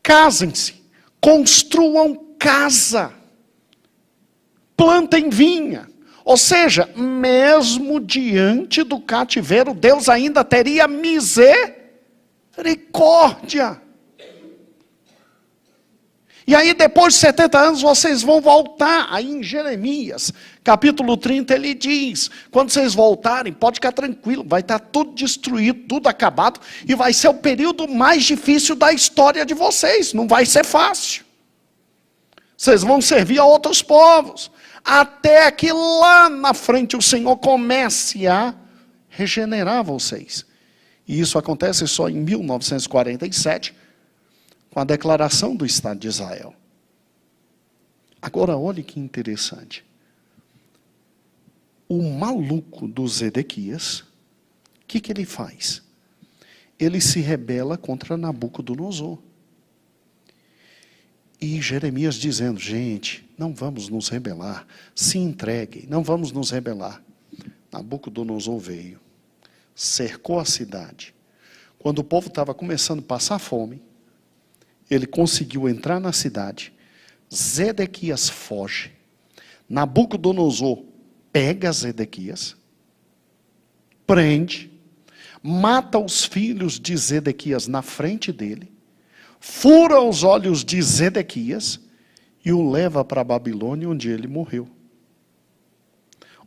casem-se, construam casa, plantem vinha. Ou seja, mesmo diante do cativeiro, Deus ainda teria misericórdia. E aí, depois de 70 anos, vocês vão voltar. Aí em Jeremias, capítulo 30, ele diz: quando vocês voltarem, pode ficar tranquilo, vai estar tudo destruído, tudo acabado, e vai ser o período mais difícil da história de vocês. Não vai ser fácil. Vocês vão servir a outros povos, até que lá na frente o Senhor comece a regenerar vocês. E isso acontece só em 1947, com a declaração do Estado de Israel. Agora, olhe que interessante. O maluco do Zedequias, o que ele faz? Ele se rebela contra Nabucodonosor. E Jeremias dizendo: gente, não vamos nos rebelar, se entreguem, não vamos nos rebelar. Nabucodonosor veio, cercou a cidade. Quando o povo estava começando a passar fome, ele conseguiu entrar na cidade. Zedequias foge. Nabucodonosor pega Zedequias, prende, mata os filhos de Zedequias na frente dele, fura os olhos de Zedequias e o leva para a Babilônia, onde ele morreu.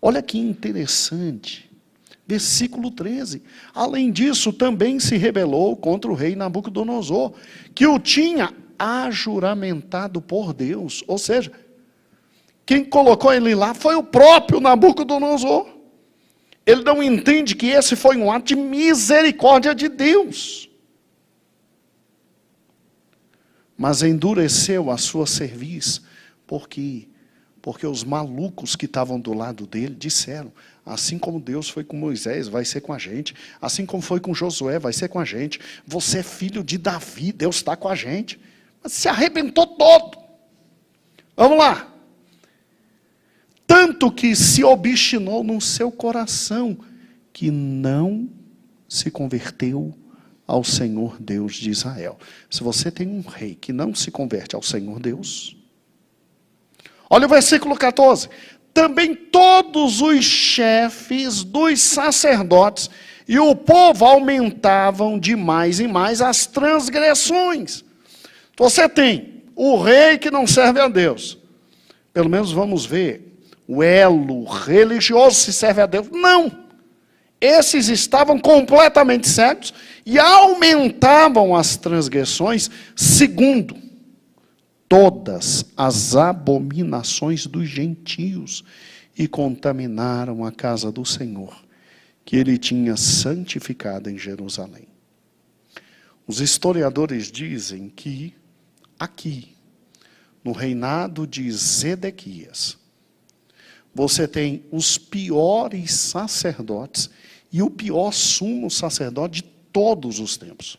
Olha que interessante. Versículo 13. Além disso, também se rebelou contra o rei Nabucodonosor, que o tinha ajuramentado por Deus. Ou seja, quem colocou ele lá foi o próprio Nabucodonosor. Ele não entende que esse foi um ato de misericórdia de Deus. Mas endureceu a sua cerviz, porque os malucos que estavam do lado dele disseram: assim como Deus foi com Moisés, vai ser com a gente. Assim como foi com Josué, vai ser com a gente. Você é filho de Davi, Deus está com a gente. Mas se arrebentou todo. Vamos lá. Tanto que se obstinou no seu coração, que não se converteu ao Senhor Deus de Israel. Se você tem um rei que não se converte ao Senhor Deus... Olha o versículo 14. Também todos os chefes dos sacerdotes e o povo aumentavam de mais em mais as transgressões. Você tem o rei que não serve a Deus. Pelo menos vamos ver o elo religioso se serve a Deus. Não. Esses estavam completamente cegos e aumentavam as transgressões segundo todas as abominações dos gentios e contaminaram a casa do Senhor, que ele tinha santificado em Jerusalém. Os historiadores dizem que aqui, no reinado de Zedequias, você tem os piores sacerdotes e o pior sumo sacerdote de todos os tempos.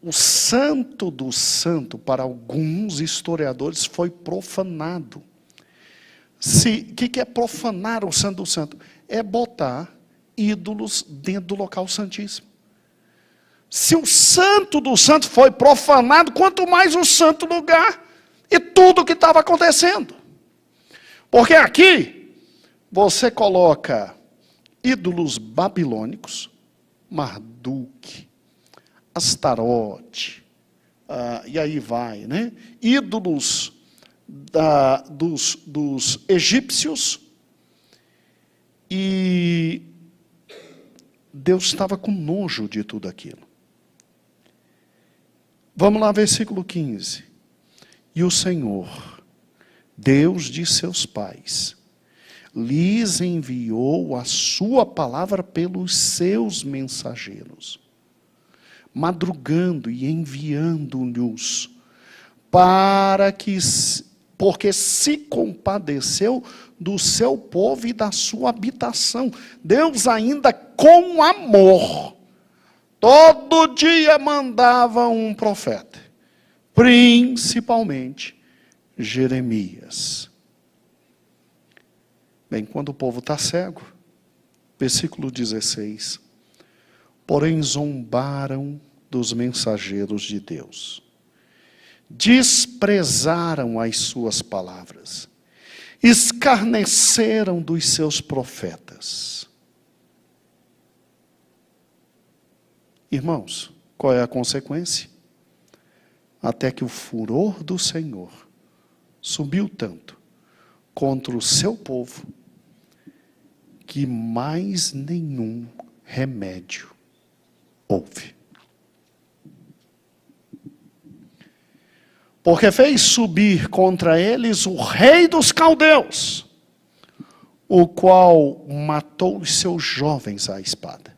O santo do santo, para alguns historiadores, foi profanado. O que é profanar o santo do santo? É botar ídolos dentro do local santíssimo. Se o santo do santo foi profanado, quanto mais o santo lugar e tudo o que estava acontecendo. Porque aqui, você coloca ídolos babilônicos, Marduk, Astarote, e aí vai, né? Ídolos dos egípcios, e Deus estava com nojo de tudo aquilo. Vamos lá, versículo 15. E o Senhor, Deus de seus pais, lhes enviou a sua palavra pelos seus mensageiros, madrugando e enviando-lhes, porque se compadeceu do seu povo e da sua habitação. Deus ainda com amor, todo dia mandava um profeta, principalmente Jeremias. Bem, quando o povo está cego, versículo 16, porém zombaram dos mensageiros de Deus, desprezaram as suas palavras, escarneceram dos seus profetas. Irmãos, qual é a consequência? Até que o furor do Senhor subiu tanto contra o seu povo, que mais nenhum remédio houve. Porque fez subir contra eles o rei dos caldeus, o qual matou os seus jovens à espada,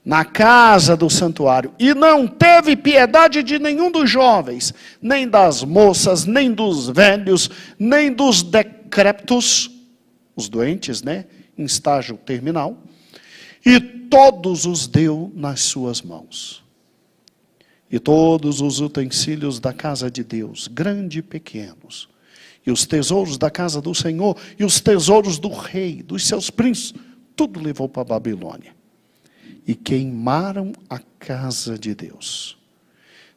na casa do santuário, e não teve piedade de nenhum dos jovens, nem das moças, nem dos velhos, nem dos decrépitos, os doentes, né, em estágio terminal, e todos os deu nas suas mãos. E todos os utensílios da casa de Deus, grandes e pequenos, e os tesouros da casa do Senhor, e os tesouros do rei, dos seus príncipes, tudo levou para a Babilônia. E queimaram a casa de Deus.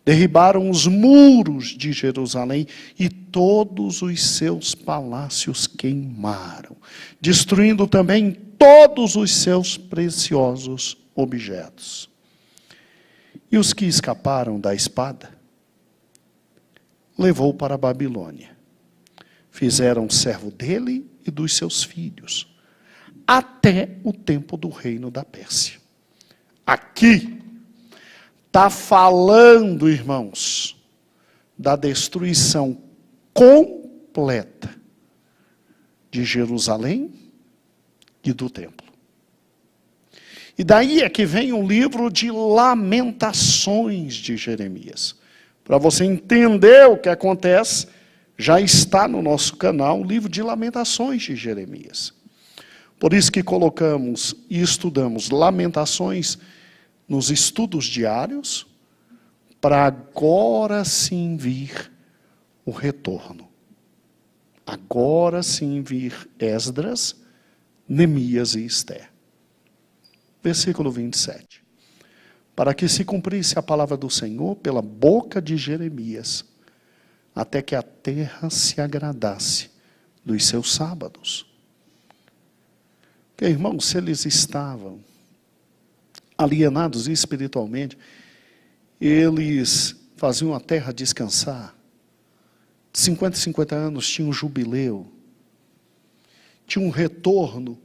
Derribaram os muros de Jerusalém e todos os seus palácios queimaram, destruindo também todos os seus preciosos objetos. E os que escaparam da espada, levou para a Babilônia. Fizeram servo dele e dos seus filhos, até o tempo do reino da Pérsia. Aqui está falando, irmãos, da destruição completa de Jerusalém e do templo. E daí é que vem o livro de Lamentações de Jeremias. Para você entender o que acontece, já está no nosso canal o livro de Lamentações de Jeremias. Por isso que colocamos e estudamos Lamentações nos estudos diários, para agora sim vir o retorno. Agora sim vir Esdras, Neemias e Ester. Versículo 27. Para que se cumprisse a palavra do Senhor pela boca de Jeremias, até que a terra se agradasse dos seus sábados. Porque, irmãos, se eles estavam alienados espiritualmente, eles faziam a terra descansar. De 50 em 50 anos tinha um jubileu, tinha um retorno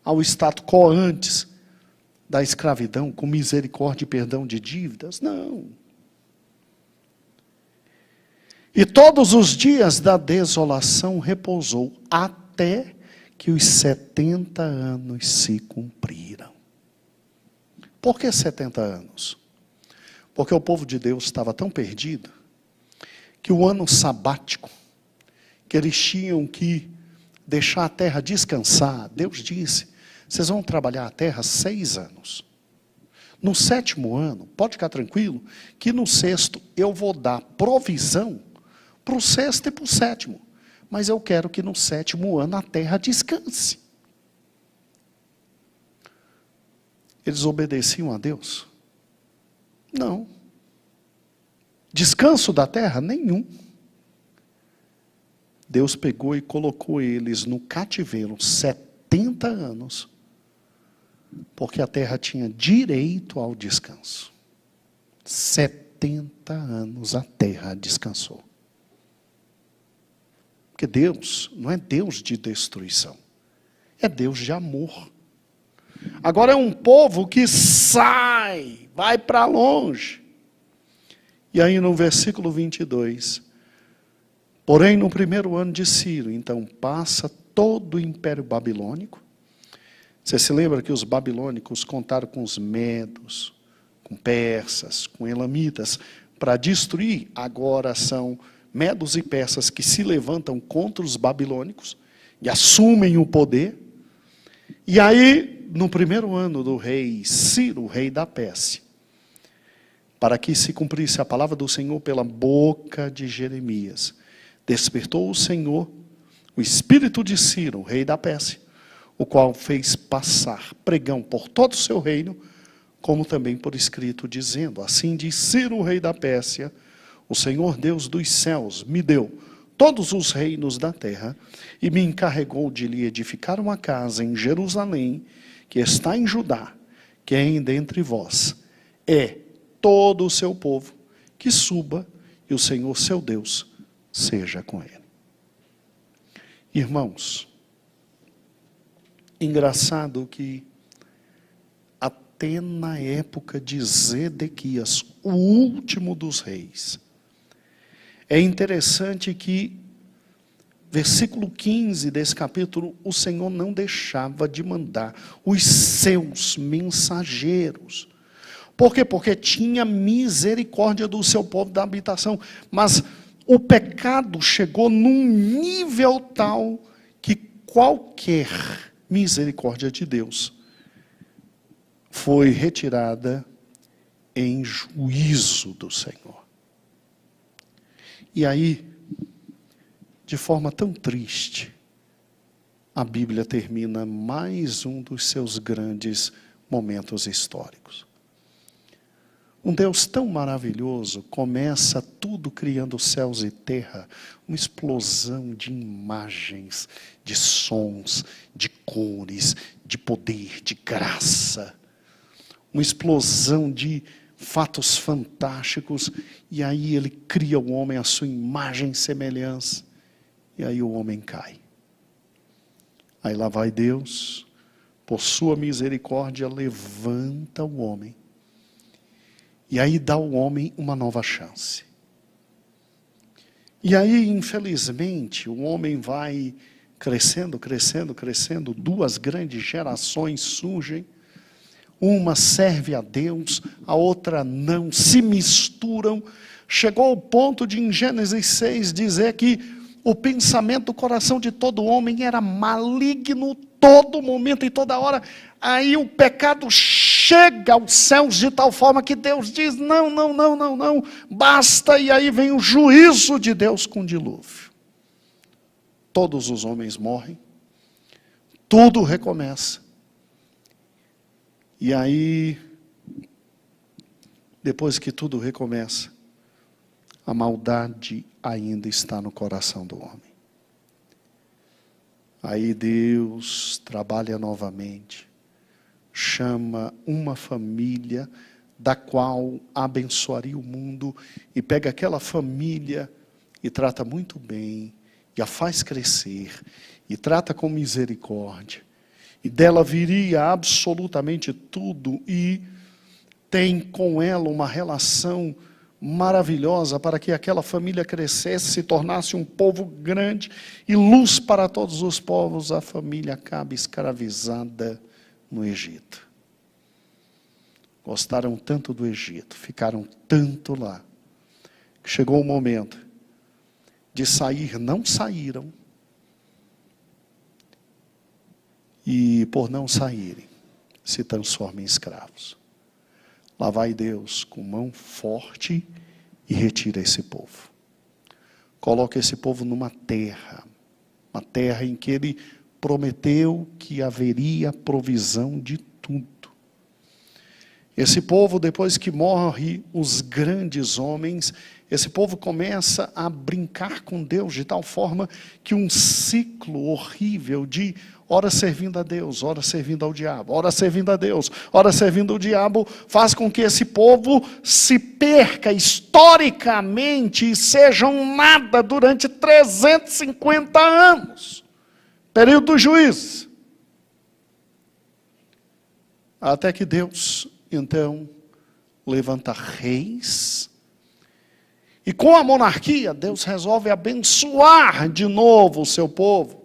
ao status quo antes da escravidão, com misericórdia e perdão de dívidas. Não. E todos os dias da desolação repousou, até que os 70 anos se cumpriram. Por que 70 anos? Porque o povo de Deus estava tão perdido, que o ano sabático, que eles tinham que deixar a terra descansar, Deus disse, vocês vão trabalhar a terra 6 anos. No 7º ano, pode ficar tranquilo, que no 6º eu vou dar provisão para o 6º e para o 7º. Mas eu quero que no 7º ano a terra descanse. Eles obedeciam a Deus? Não. Descanso da terra? Nenhum. Deus pegou e colocou eles no cativeiro 70 anos, porque a terra tinha direito ao descanso. 70 anos a terra descansou. Porque Deus não é Deus de destruição, é Deus de amor. Agora é um povo que sai, vai para longe. E aí no versículo 22, porém no 1º ano de Ciro, então passa todo o império babilônico. Você se lembra que os babilônicos contaram com os medos, com persas, com elamitas, para destruir? Agora são medos e persas que se levantam contra os babilônicos e assumem o poder. E aí, no 1º ano do rei Ciro, rei da Pérsia, para que se cumprisse a palavra do Senhor pela boca de Jeremias, despertou o Senhor o espírito de Ciro, rei da Pérsia, o qual fez passar pregão por todo o seu reino, como também por escrito, dizendo: assim diz Ciro, rei da Pérsia, o Senhor Deus dos céus me deu todos os reinos da terra e me encarregou de lhe edificar uma casa em Jerusalém, que está em Judá, que é dentre vós. É todo o seu povo que suba, e o Senhor seu Deus seja com ele. Irmãos, engraçado que até na época de Zedequias, o último dos reis, é interessante que, versículo 15 desse capítulo, o Senhor não deixava de mandar os seus mensageiros. Por quê? Porque tinha misericórdia do seu povo da habitação. Mas o pecado chegou num nível tal que qualquer misericórdia de Deus foi retirada em juízo do Senhor. E aí, de forma tão triste, a Bíblia termina mais um dos seus grandes momentos históricos. Um Deus tão maravilhoso começa tudo criando céus e terra, uma explosão de imagens, de sons, de cores, de poder, de graça, uma explosão de fatos fantásticos, e aí ele cria o homem à sua imagem e semelhança, e aí o homem cai. Aí lá vai Deus, por sua misericórdia, levanta o homem, e aí dá ao homem uma nova chance. E aí, infelizmente, o homem vai crescendo, crescendo, crescendo, duas grandes gerações surgem, uma serve a Deus, a outra não, se misturam. Chegou ao ponto de, em Gênesis 6, dizer que o pensamento do coração de todo homem era maligno todo momento e toda hora. Aí o pecado chega aos céus de tal forma que Deus diz: não, não, não, não, não, basta. E aí vem o juízo de Deus com dilúvio. Todos os homens morrem, tudo recomeça. E aí, depois que tudo recomeça, a maldade ainda está no coração do homem. Aí Deus trabalha novamente, chama uma família da qual abençoaria o mundo, e pega aquela família e trata muito bem, e a faz crescer, e trata com misericórdia. E dela viria absolutamente tudo, e tem com ela uma relação maravilhosa para que aquela família crescesse, se tornasse um povo grande e luz para todos os povos. A família acaba escravizada no Egito. Gostaram tanto do Egito, ficaram tanto lá, que chegou o momento de sair, não saíram. E por não saírem, se transformam em escravos. Lá vai Deus com mão forte e retira esse povo. Coloca esse povo numa terra, uma terra em que ele prometeu que haveria provisão de tudo. Esse povo, depois que morre os grandes homens, esse povo começa a brincar com Deus de tal forma que um ciclo horrível de ora servindo a Deus, ora servindo ao diabo, ora servindo a Deus, ora servindo ao diabo, faz com que esse povo se perca historicamente e seja um nada durante 350 anos. Período do juízo. Até que Deus, então, levanta reis, e com a monarquia, Deus resolve abençoar de novo o seu povo.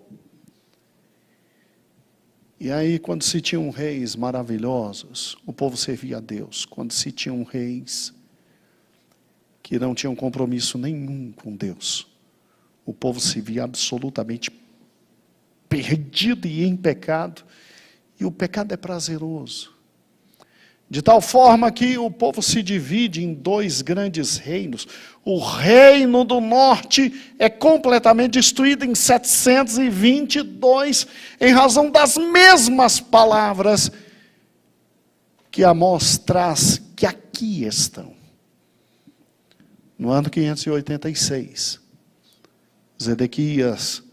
E aí, quando se tinham reis maravilhosos, o povo servia a Deus. Quando se tinham reis que não tinham compromisso nenhum com Deus, o povo se via absolutamente perdido e em pecado. E o pecado é prazeroso. De tal forma que o povo se divide em dois grandes reinos. O reino do norte é completamente destruído em 722, em razão das mesmas palavras que Amós traz, que aqui estão. No ano 586, Zedequias,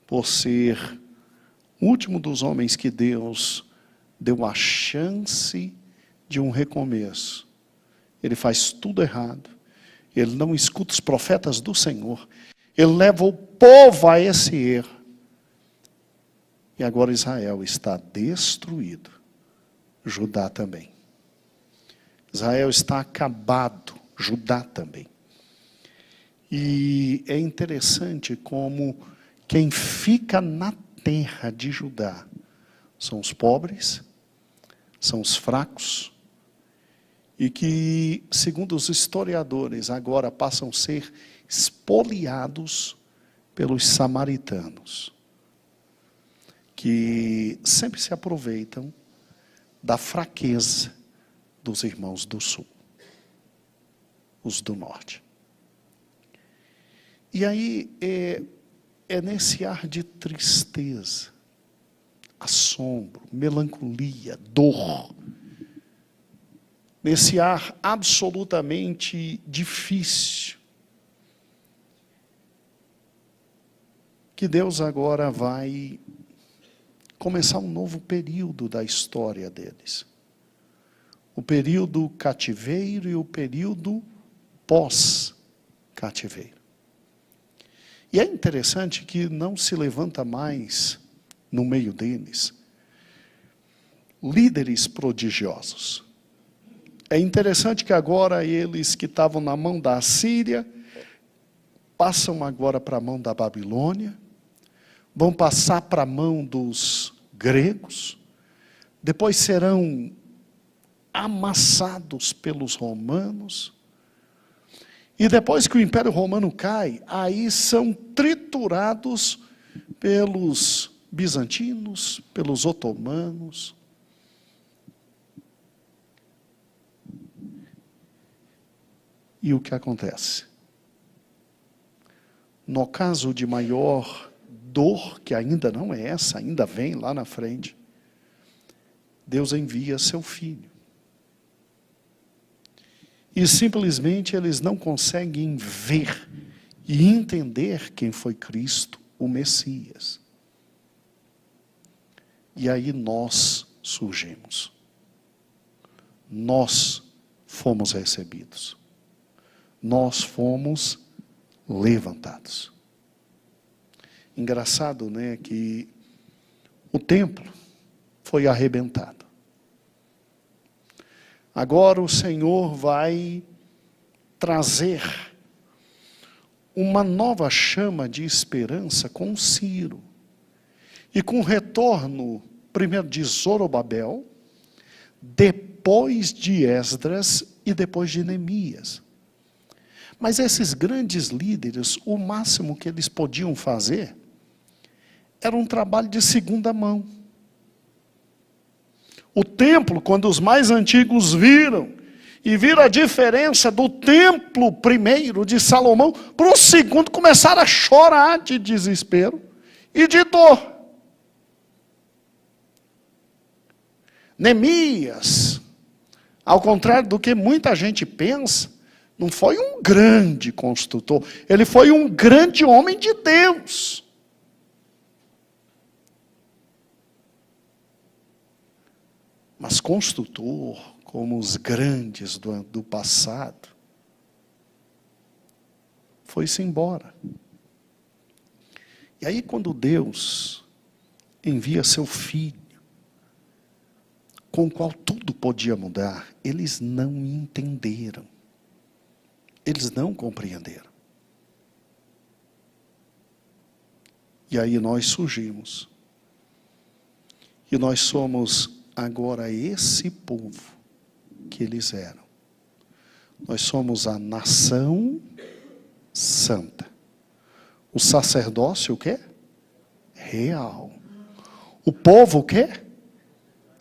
por ser o último dos homens que Deus deu a chance de um recomeço, ele faz tudo errado, ele não escuta os profetas do Senhor, ele leva o povo a esse erro, e agora Israel está destruído, Judá também. Israel está acabado, Judá também. E é interessante como quem fica na terra de Judá são os pobres, são os fracos, e que, segundo os historiadores, agora passam a ser espoliados pelos samaritanos, que sempre se aproveitam da fraqueza dos irmãos do sul, os do norte. E aí é nesse ar de tristeza, assombro, melancolia, dor, nesse ar absolutamente difícil, que Deus agora vai começar um novo período da história deles. O período cativeiro e o período pós-cativeiro. E é interessante que não se levanta mais no meio deles líderes prodigiosos. É interessante que agora eles que estavam na mão da Assíria, passam agora para a mão da Babilônia, vão passar para a mão dos gregos, depois serão amassados pelos romanos, e depois que o Império Romano cai, aí são triturados pelos bizantinos, pelos otomanos. E o que acontece? No caso de maior dor, que ainda não é essa, ainda vem lá na frente, Deus envia seu Filho. E simplesmente eles não conseguem ver e entender quem foi Cristo, o Messias. E aí nós surgimos. Nós fomos recebidos. Nós fomos levantados. Engraçado, né, que o templo foi arrebentado. Agora o Senhor vai trazer uma nova chama de esperança com Ciro. E com o retorno, primeiro de Zorobabel, depois de Esdras e depois de Neemias. Mas esses grandes líderes, o máximo que eles podiam fazer era um trabalho de segunda mão. O templo, quando os mais antigos viram, e viram a diferença do templo primeiro de Salomão para o segundo, começaram a chorar de desespero e de dor. Neemias, ao contrário do que muita gente pensa, não foi um grande construtor, ele foi um grande homem de Deus. Mas construtor, como os grandes do passado, foi-se embora. E aí quando Deus envia seu Filho, com o qual tudo podia mudar, eles não entenderam. Eles não compreenderam. E aí nós surgimos. E nós somos agora esse povo que eles eram. Nós somos a nação santa. O sacerdócio o quê? Real. O povo o quê?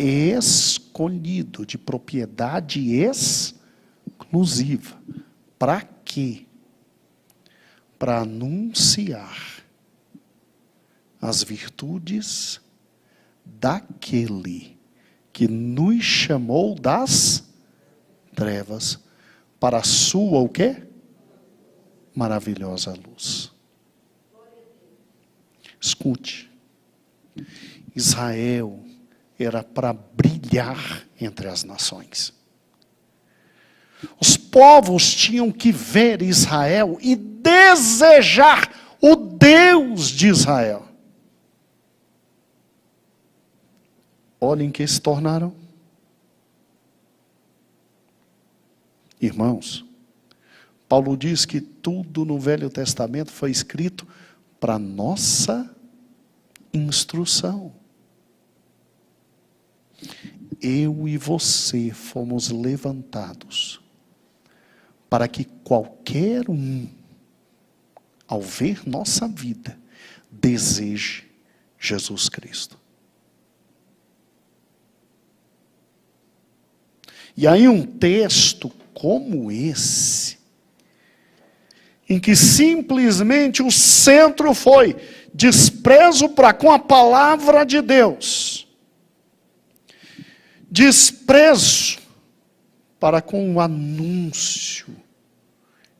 escolhido, de propriedade exclusiva. Para quê? Para anunciar as virtudes daquele que nos chamou das trevas para a sua o quê? Maravilhosa luz. Escute. Israel era para brilhar entre as nações. Os povos tinham que ver Israel e desejar o Deus de Israel. Olhem que se tornaram. Irmãos, Paulo diz que tudo no Velho Testamento foi escrito para nossa instrução. Eu e você fomos levantados para que qualquer um, ao ver nossa vida, deseje Jesus Cristo. E aí um texto como esse, em que simplesmente o centro foi desprezo para com a palavra de Deus, desprezo para com o anúncio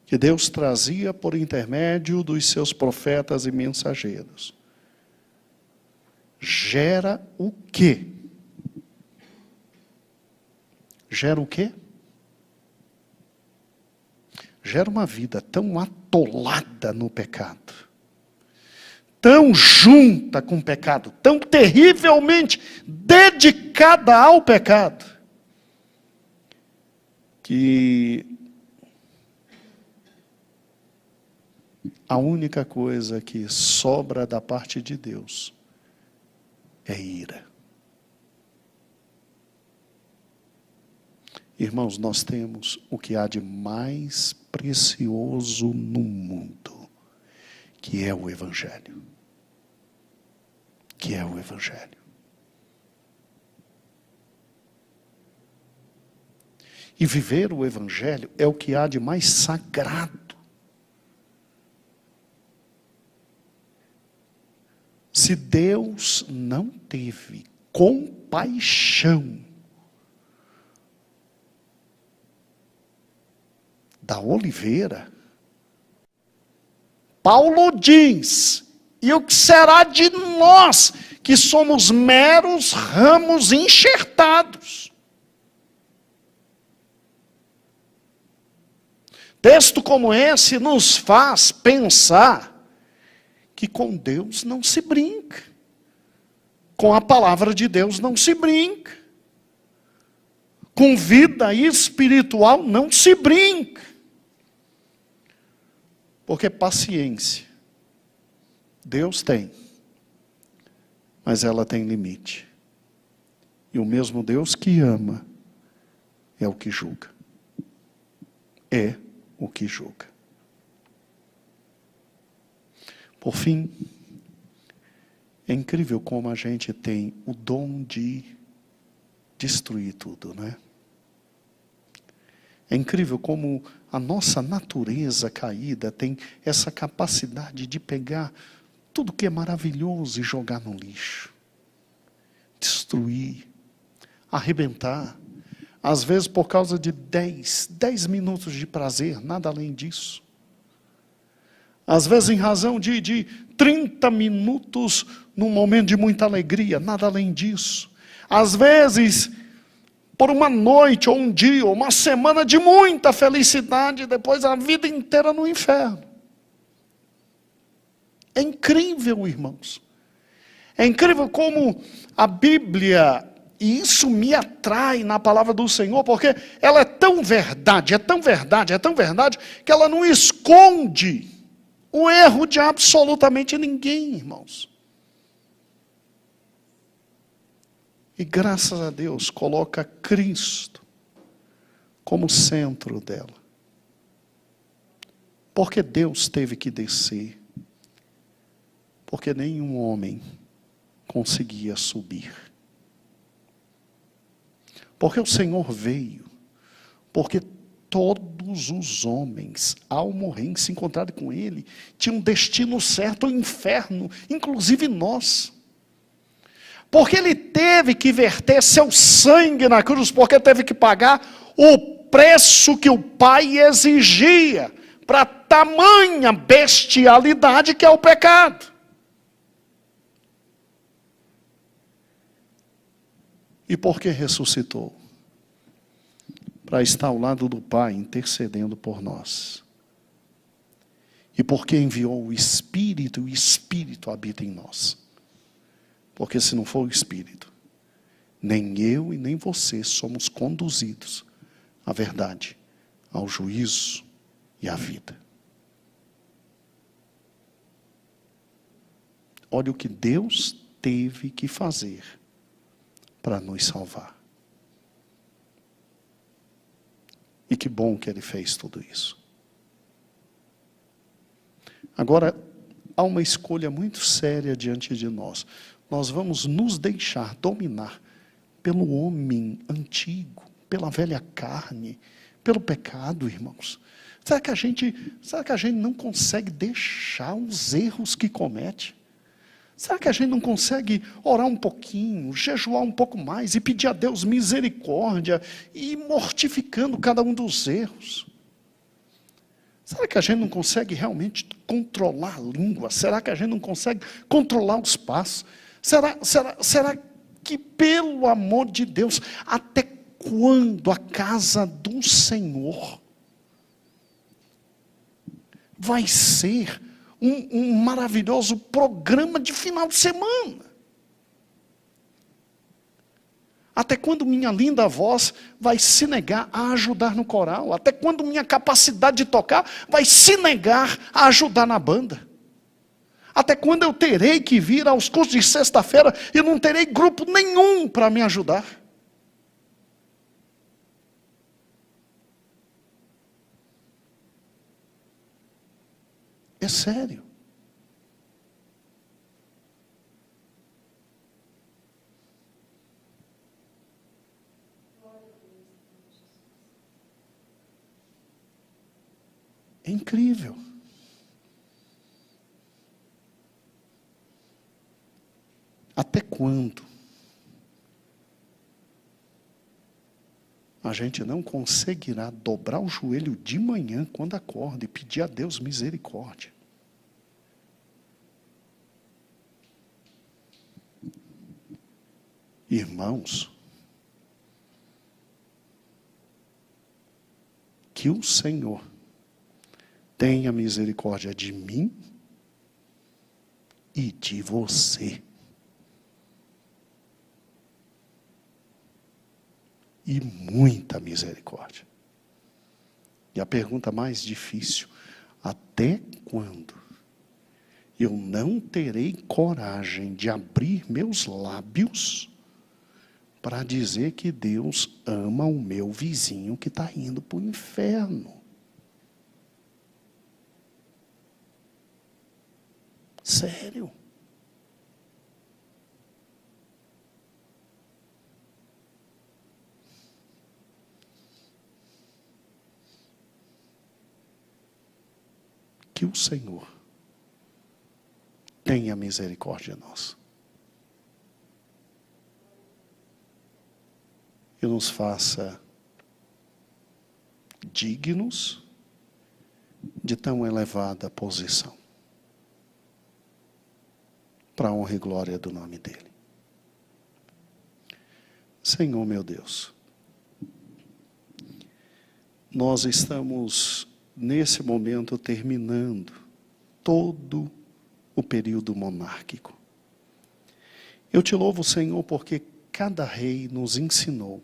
que Deus trazia por intermédio dos seus profetas e mensageiros, gera o quê? Gera o quê? Gera uma vida tão atolada no pecado, tão junta com o pecado, tão terrivelmente dedicada ao pecado, que a única coisa que sobra da parte de Deus é ira. Irmãos, nós temos o que há de mais precioso no mundo, que é o Evangelho. Que é o Evangelho. E viver o Evangelho é o que há de mais sagrado. Se Deus não teve compaixão da oliveira, Paulo diz: e o que será de nós, que somos meros ramos enxertados? Texto como esse nos faz pensar que com Deus não se brinca, com a palavra de Deus não se brinca, com vida espiritual não se brinca. Porque paciência, Deus tem, mas ela tem limite. E o mesmo Deus que ama é o que julga. É o que julga. Por fim, é incrível como a gente tem o dom de destruir tudo, não é? É incrível como a nossa natureza caída tem essa capacidade de pegar tudo que é maravilhoso e jogar no lixo. Destruir, arrebentar. Às vezes por causa de 10 minutos de prazer, nada além disso. Às vezes em razão de 30 minutos num momento de muita alegria, nada além disso. Às vezes por uma noite, ou um dia, ou uma semana de muita felicidade, depois a vida inteira no inferno. É incrível, irmãos. É incrível como a Bíblia, e isso me atrai na palavra do Senhor, porque ela é tão verdade, é tão verdade, é tão verdade, que ela não esconde o erro de absolutamente ninguém, irmãos. E graças a Deus coloca Cristo como centro dela. Porque Deus teve que descer. Porque nenhum homem conseguia subir. Porque o Senhor veio, porque todos os homens, ao morrer, se encontrarem com Ele, tinham um destino certo, o inferno, inclusive nós. Porque Ele teve que verter seu sangue na cruz, porque teve que pagar o preço que o Pai exigia, para tamanha bestialidade que é o pecado. E por que ressuscitou? Para estar ao lado do Pai, intercedendo por nós. E porque enviou o Espírito, e o Espírito habita em nós. Porque se não for o Espírito, nem eu e nem você somos conduzidos à verdade, ao juízo e à vida. Olha o que Deus teve que fazer para nos salvar. E que bom que Ele fez tudo isso. Agora, há uma escolha muito séria diante de nós. Nós vamos nos deixar dominar pelo homem antigo, pela velha carne, pelo pecado, irmãos. Será que a gente não consegue deixar os erros que comete? Será que a gente não consegue orar um pouquinho, jejuar um pouco mais e pedir a Deus misericórdia e ir mortificando cada um dos erros? Será que a gente não consegue realmente controlar a língua? Será que a gente não consegue controlar os passos? Será que, pelo amor de Deus, até quando a casa do Senhor vai ser um maravilhoso programa de final de semana? Até quando minha linda voz vai se negar a ajudar no coral? Até quando minha capacidade de tocar vai se negar a ajudar na banda? Até quando eu terei que vir aos cultos de sexta-feira e não terei grupo nenhum para me ajudar? É sério. É incrível. Até quando a gente não conseguirá dobrar o joelho de manhã quando acorda e pedir a Deus misericórdia? Irmãos, que o Senhor tenha misericórdia de mim e de você. E muita misericórdia. E a pergunta mais difícil: até quando eu não terei coragem de abrir meus lábios para dizer que Deus ama o meu vizinho que está indo para o inferno? Sério. Que o Senhor tenha misericórdia de nós. E nos faça dignos de tão elevada posição, para a honra e glória do nome dEle. Senhor meu Deus, nós estamos nesse momento terminando todo o período monárquico. Eu te louvo, Senhor, porque cada rei nos ensinou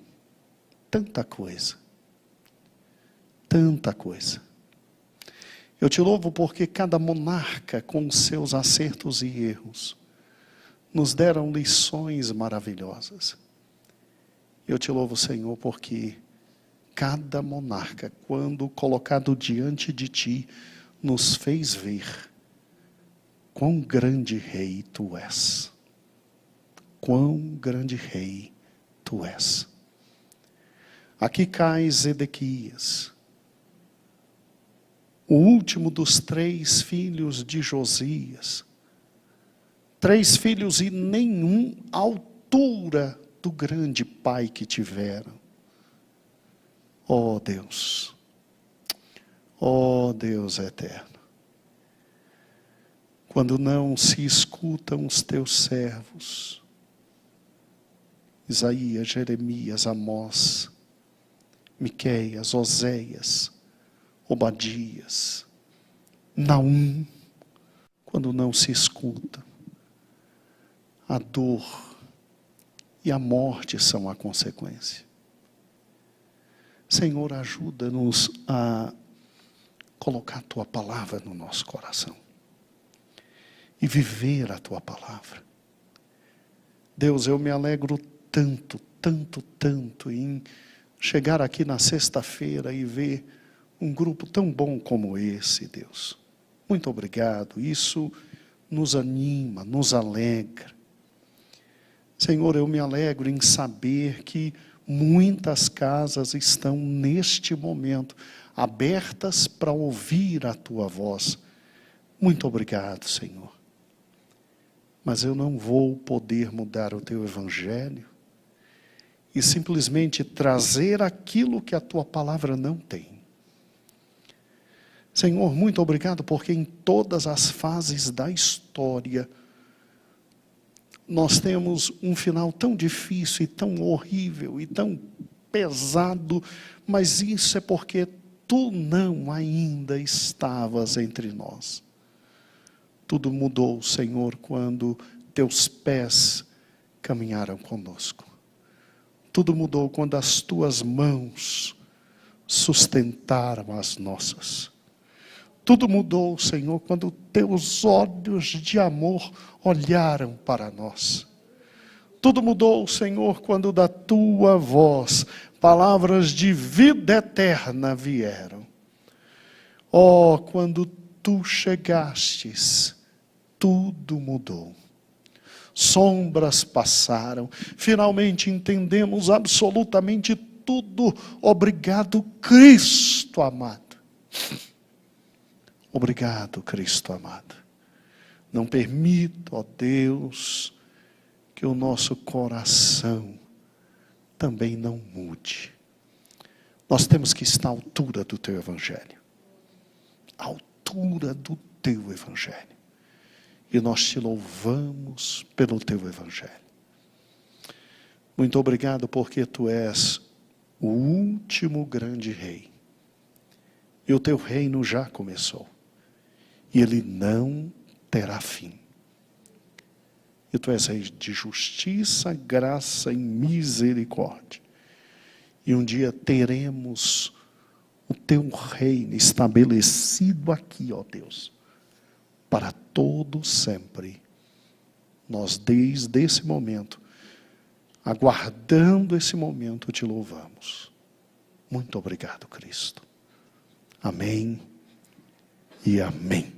tanta coisa. Tanta coisa. Eu te louvo porque cada monarca, com seus acertos e erros, nos deram lições maravilhosas. Eu te louvo, Senhor, porque cada monarca, quando colocado diante de ti, nos fez ver quão grande rei tu és. Quão grande rei tu és. Aqui cai Zedequias, o último dos 3 filhos de Josias. 3 filhos e nenhum altura do grande pai que tiveram. Oh Deus eterno, quando não se escutam os teus servos, Isaías, Jeremias, Amós, Miqueias, Oséias, Obadias, Naum, quando não se escuta, a dor e a morte são a consequência. Senhor, ajuda-nos a colocar a Tua palavra no nosso coração e viver a Tua palavra. Deus, eu me alegro tanto em chegar aqui na sexta-feira e ver um grupo tão bom como esse, Deus. Muito obrigado, isso nos anima, nos alegra. Senhor, eu me alegro em saber que muitas casas estão neste momento abertas para ouvir a Tua voz. Muito obrigado, Senhor. Mas eu não vou poder mudar o Teu Evangelho e simplesmente trazer aquilo que a Tua palavra não tem. Senhor, muito obrigado porque em todas as fases da história nós temos um final tão difícil e tão horrível e tão pesado, mas isso é porque Tu não ainda estavas entre nós. Tudo mudou, Senhor, quando Teus pés caminharam conosco. Tudo mudou quando as Tuas mãos sustentaram as nossas. Tudo mudou, Senhor, quando Teus olhos de amor olharam para nós. Tudo mudou, Senhor, quando da Tua voz palavras de vida eterna vieram. Oh, quando Tu chegastes, tudo mudou. Sombras passaram, finalmente entendemos absolutamente tudo. Obrigado, Cristo amado. Obrigado, Cristo amado. Não permita, ó Deus, que o nosso coração também não mude. Nós temos que estar à altura do Teu Evangelho. À altura do Teu Evangelho. E nós Te louvamos pelo Teu Evangelho. Muito obrigado porque Tu és o último grande Rei. E o Teu reino já começou. E ele não terá fim. E Tu és Rei de justiça, graça e misericórdia. E um dia teremos o Teu reino estabelecido aqui, ó Deus, para todo sempre. Nós desde esse momento, aguardando esse momento, Te louvamos. Muito obrigado, Cristo. Amém e amém.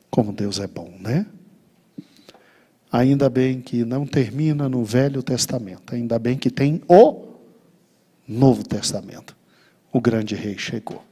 Como Deus é bom, né? Ainda bem que não termina no Velho Testamento. Ainda bem que tem o Novo Testamento. O grande Rei chegou.